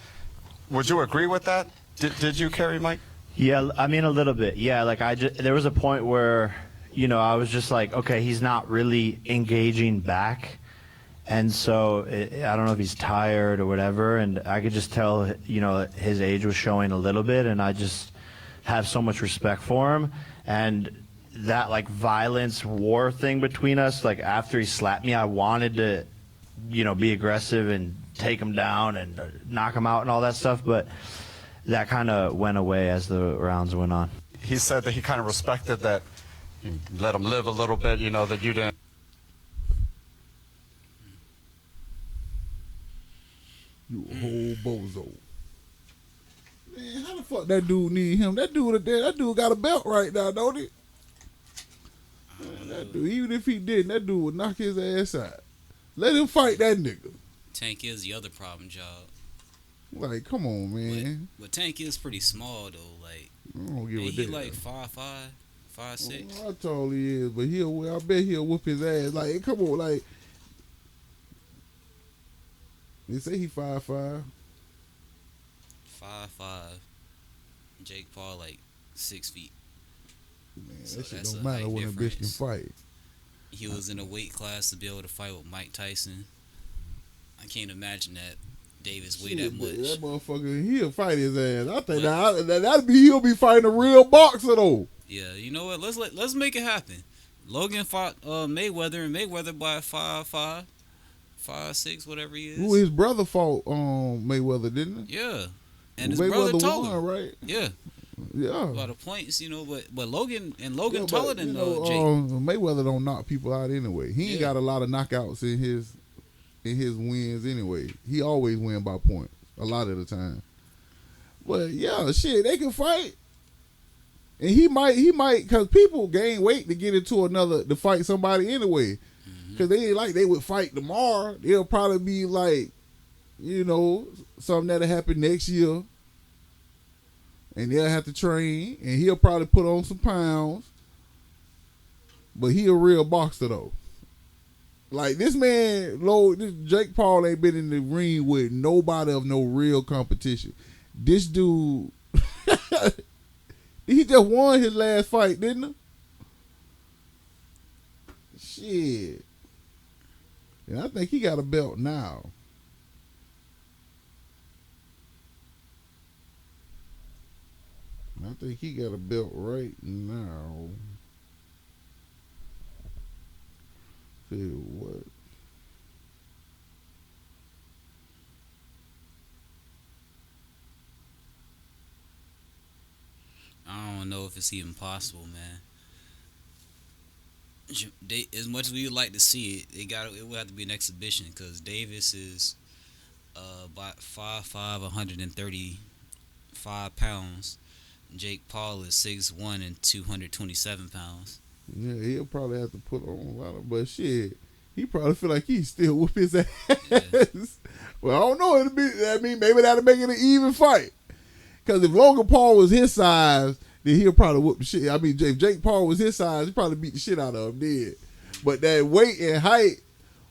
Would you agree with that? Did you, Kerry, Mike? Yeah, I mean a little bit. Yeah, like there was a point where, you know, I was just like, okay, he's not really engaging back. And so I don't know if he's tired or whatever, and I could just tell, you know, his age was showing a little bit, and I just have so much respect for him. And that like violence war thing between us, like after he slapped me, I wanted to, you know, be aggressive and take him down and knock him out and all that stuff, but that kind of went away as the rounds went on. He said that he kind of respected that. Let him live a little bit, you know, that you didn't. You a whole bozo. Man, how the fuck that dude need him? That dude got a belt right now, don't he? Man, that dude, even if he didn't, that dude would knock his ass out. Let him fight that nigga. Tank is the other problem job. Like, come on, man. But Tank is pretty small though. Like, I don't give a he damn. like 5'5", 5'6". How tall he is, but I bet he'll whoop his ass. Like, come on, like. They say he 5'5". 5'5". Jake Paul like 6 feet. Man, so that shit don't matter when a bitch can fight. He was in a weight class to be able to fight with Mike Tyson. I can't imagine that Davis weighed that much. That motherfucker, he'll fight his ass. I think he'll be fighting a real boxer though. Yeah, you know what? Let's make it happen. Logan fought Mayweather, and Mayweather by 5'5". 5'6", whatever he is. Who his brother fought Mayweather, didn't he? Yeah, and his Mayweather brother told won, him, right? Yeah, Yeah. A lot of points, but Logan Yeah, taller but, than Jake. Mayweather don't knock people out anyway. He ain't got a lot of knockouts in his wins anyway. He always win by points a lot of the time. But yeah, shit, they can fight. And he might, because people gain weight to get into to fight somebody anyway. Because they ain't like they would fight tomorrow. It'll probably be like, something that'll happen next year. And they'll have to train. And he'll probably put on some pounds. But he a real boxer though. Like this man, this Jake Paul ain't been in the ring with nobody of no real competition. This dude, he just won his last fight, didn't he? Shit. And I think he got a belt now. I think he got a belt right now. Tell you what. I don't know if it's even possible, man. As much as we would like to see it, it will have to be an exhibition because Davis is about 5'5", 135 pounds. Jake Paul is 6'1" and 227 pounds. Yeah, he'll probably have to put on a lot of, but shit, he probably feel like he still whoop his ass. Yeah. Well, I don't know. Maybe that'll make it an even fight. Because if Logan Paul was his size, then he'll probably whoop the shit. If Jake Paul was his size, he'd probably beat the shit out of him, did. But that weight and height,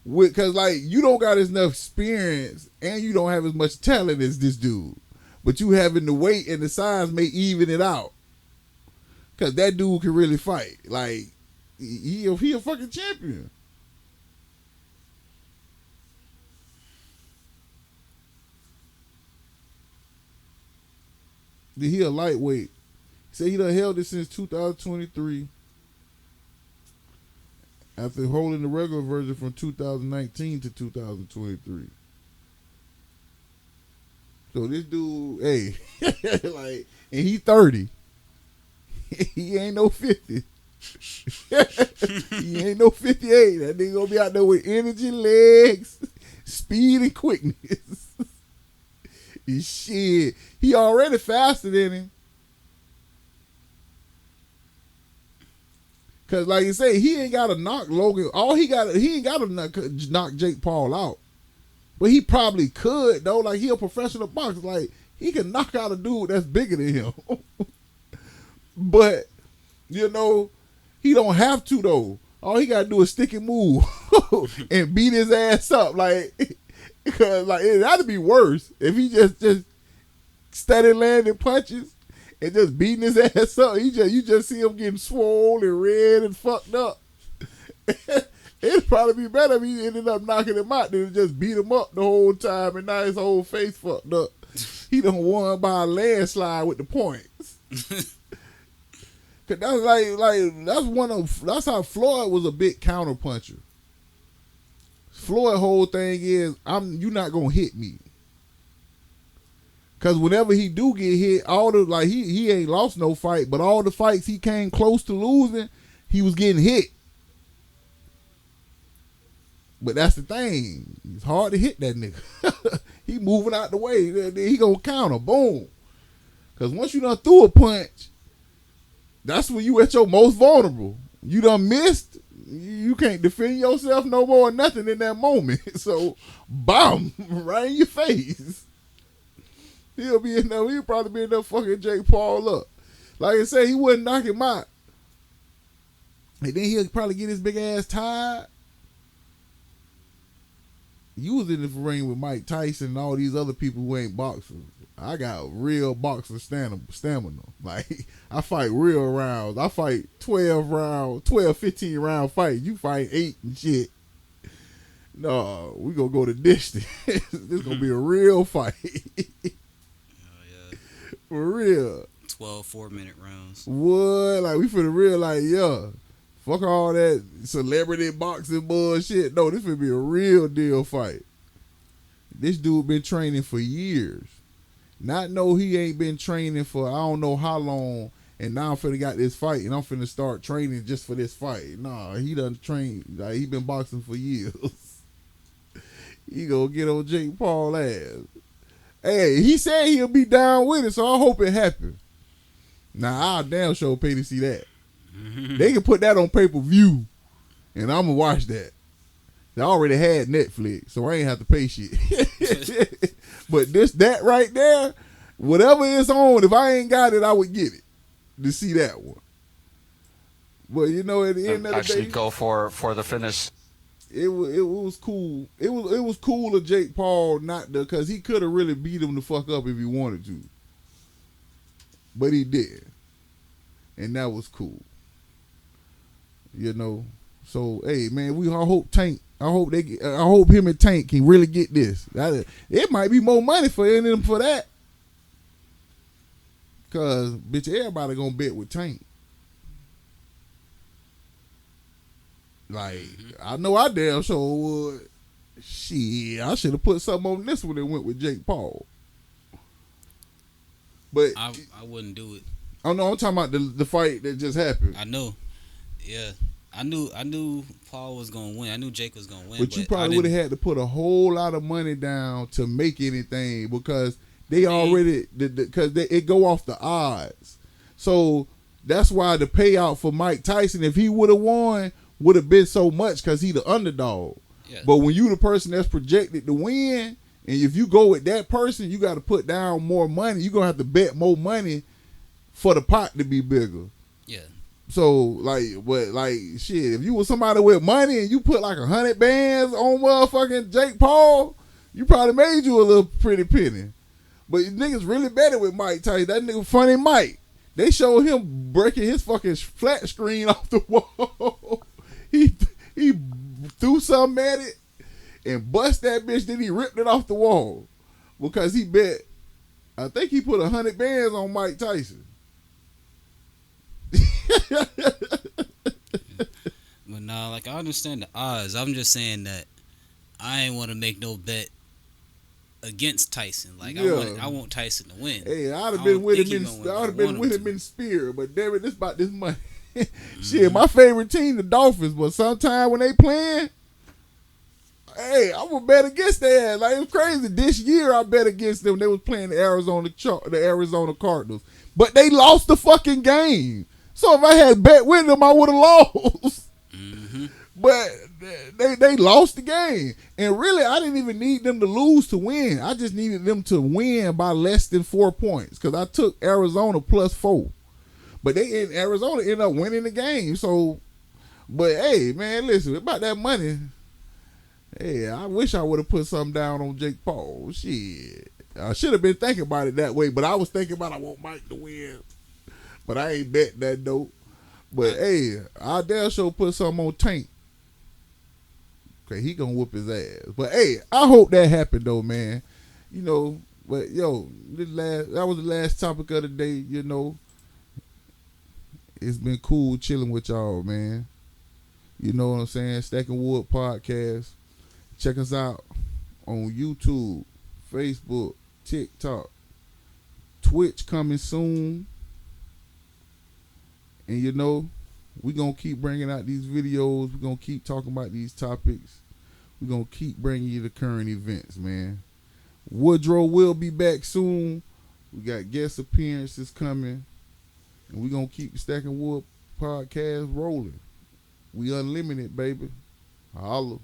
because you don't got enough experience and you don't have as much talent as this dude. But you having the weight and the size may even it out. Because that dude can really fight. Like, he a fucking champion. He a lightweight. He said he done held it since 2023. After holding the regular version from 2019 to 2023. So this dude, hey, and he 30. He ain't no 50. He ain't no 58. That nigga gonna be out there with energy, legs, speed, and quickness. Shit, he already faster than him. Cause like you say, he ain't got to knock Logan. He ain't got to knock Jake Paul out. But he probably could though. Like he a professional boxer. Like he can knock out a dude that's bigger than him. But he don't have to though. All he gotta do is stick and move and beat his ass up. Because that'd be worse if he just steady landing punches and just beating his ass up. You just see him getting swollen, red, and fucked up. It'd probably be better if he ended up knocking him out than just beat him up the whole time and now his whole face fucked up. He done won by a landslide with the points. Cause that's how Floyd was a big counter puncher. Floyd's whole thing is you not gonna hit me. Cause whenever he do get hit, he ain't lost no fight, but all the fights he came close to losing, he was getting hit. But that's the thing. It's hard to hit that nigga. He moving out the way. He gonna counter. Boom. Cause once you done threw a punch, that's when you at your most vulnerable. You done missed. You can't defend yourself no more or nothing in that moment. So, bam, right in your face. He'll probably be in there fucking Jake Paul up. Like I said, he wouldn't knock him out. And then he'll probably get his big ass tired. You was in the ring with Mike Tyson and all these other people who ain't boxers. I got real boxer stamina. Like, I fight real rounds. I fight 12, 15 round fights. You fight 8 and shit. No, we gonna go the distance. This gonna be a real fight. For real. 12 4-minute rounds. What? Like, we finna real, fuck all that celebrity boxing bullshit. No, this finna be a real deal fight. This dude been training for years. Not know he ain't been training for I don't know how long, and now I'm finna got this fight, and I'm finna start training just for this fight. Nah, he done trained. Like, he been boxing for years. He gonna get on Jake Paul ass. Hey, he said he'll be down with it, so I hope it happens. Now, I'll damn sure pay to see that. They can put that on pay-per-view, and I'm gonna watch that. I already had Netflix, so I ain't have to pay shit. But that right there, whatever it's on, if I ain't got it, I would get it to see that one. But at the end of the day, actually go for the finish. It was cool. It was cool of Jake Paul not to, because he could have really beat him the fuck up if he wanted to, but he did, and that was cool. So hey man, I hope him and Tank can really get this. It might be more money for any of them for that. Cause bitch, everybody gonna bet with Tank. Like, I know I damn sure would. Shit, I should have put something on this one and went with Jake Paul. But I wouldn't do it. Oh no, I'm talking about the fight that just happened. I know. Yeah. I knew Paul was gonna win. I knew Jake was gonna win. But you probably would have had to put a whole lot of money down to make anything, because they already it go off the odds. So that's why the payout for Mike Tyson, if he would have won, would have been so much, because he the underdog. Yeah. But when you the person that's projected to win, and if you go with that person, you got to put down more money. You're gonna have to bet more money for the pot to be bigger. Yeah. So shit, if you was somebody with money and you put like 100 bands on motherfucking Jake Paul, you probably made you a little pretty penny. But niggas really better with Mike Tyson. That nigga Funny Mike. They showed him breaking his fucking flat screen off the wall. He threw something at it and bust that bitch. Then he ripped it off the wall because he bet. I think he put 100 bands on Mike Tyson. But nah, like, I understand the odds. I'm just saying that I ain't want to make no bet against Tyson. Like, yeah. I want Tyson to win. Hey, I'd have been with him in spirit, but damn it, this about this money. Shit, my favorite team, the Dolphins, but sometime when they playing, hey, I'm gonna bet against their ass. Like, it's crazy. This year I bet against them. They was playing the Arizona Cardinals, but they lost the fucking game. So if I had bet with them, I would have lost. Mm-hmm. But they lost the game. And really, I didn't even need them to lose to win. I just needed them to win by less than 4 points, because I took Arizona +4. But Arizona ended up winning the game. So, but hey, man, listen, about that money, hey, I wish I would have put something down on Jake Paul. Shit. I should have been thinking about it that way, but I was thinking about I want Mike to win. But I ain't bet that dope. But hey, I damn sure put something on Tank. Okay, he gonna whoop his ass. But hey, I hope that happened though, man. But yo, that was the last topic of the day. It's been cool chilling with y'all, man. You know what I'm saying? StackNWood podcast. Check us out on YouTube, Facebook, TikTok, Twitch coming soon. And we're going to keep bringing out these videos. We're going to keep talking about these topics. We're going to keep bringing you the current events, man. Woodrow will be back soon. We got guest appearances coming. And we're going to keep the StackNWood podcast rolling. We unlimited, baby. Holla.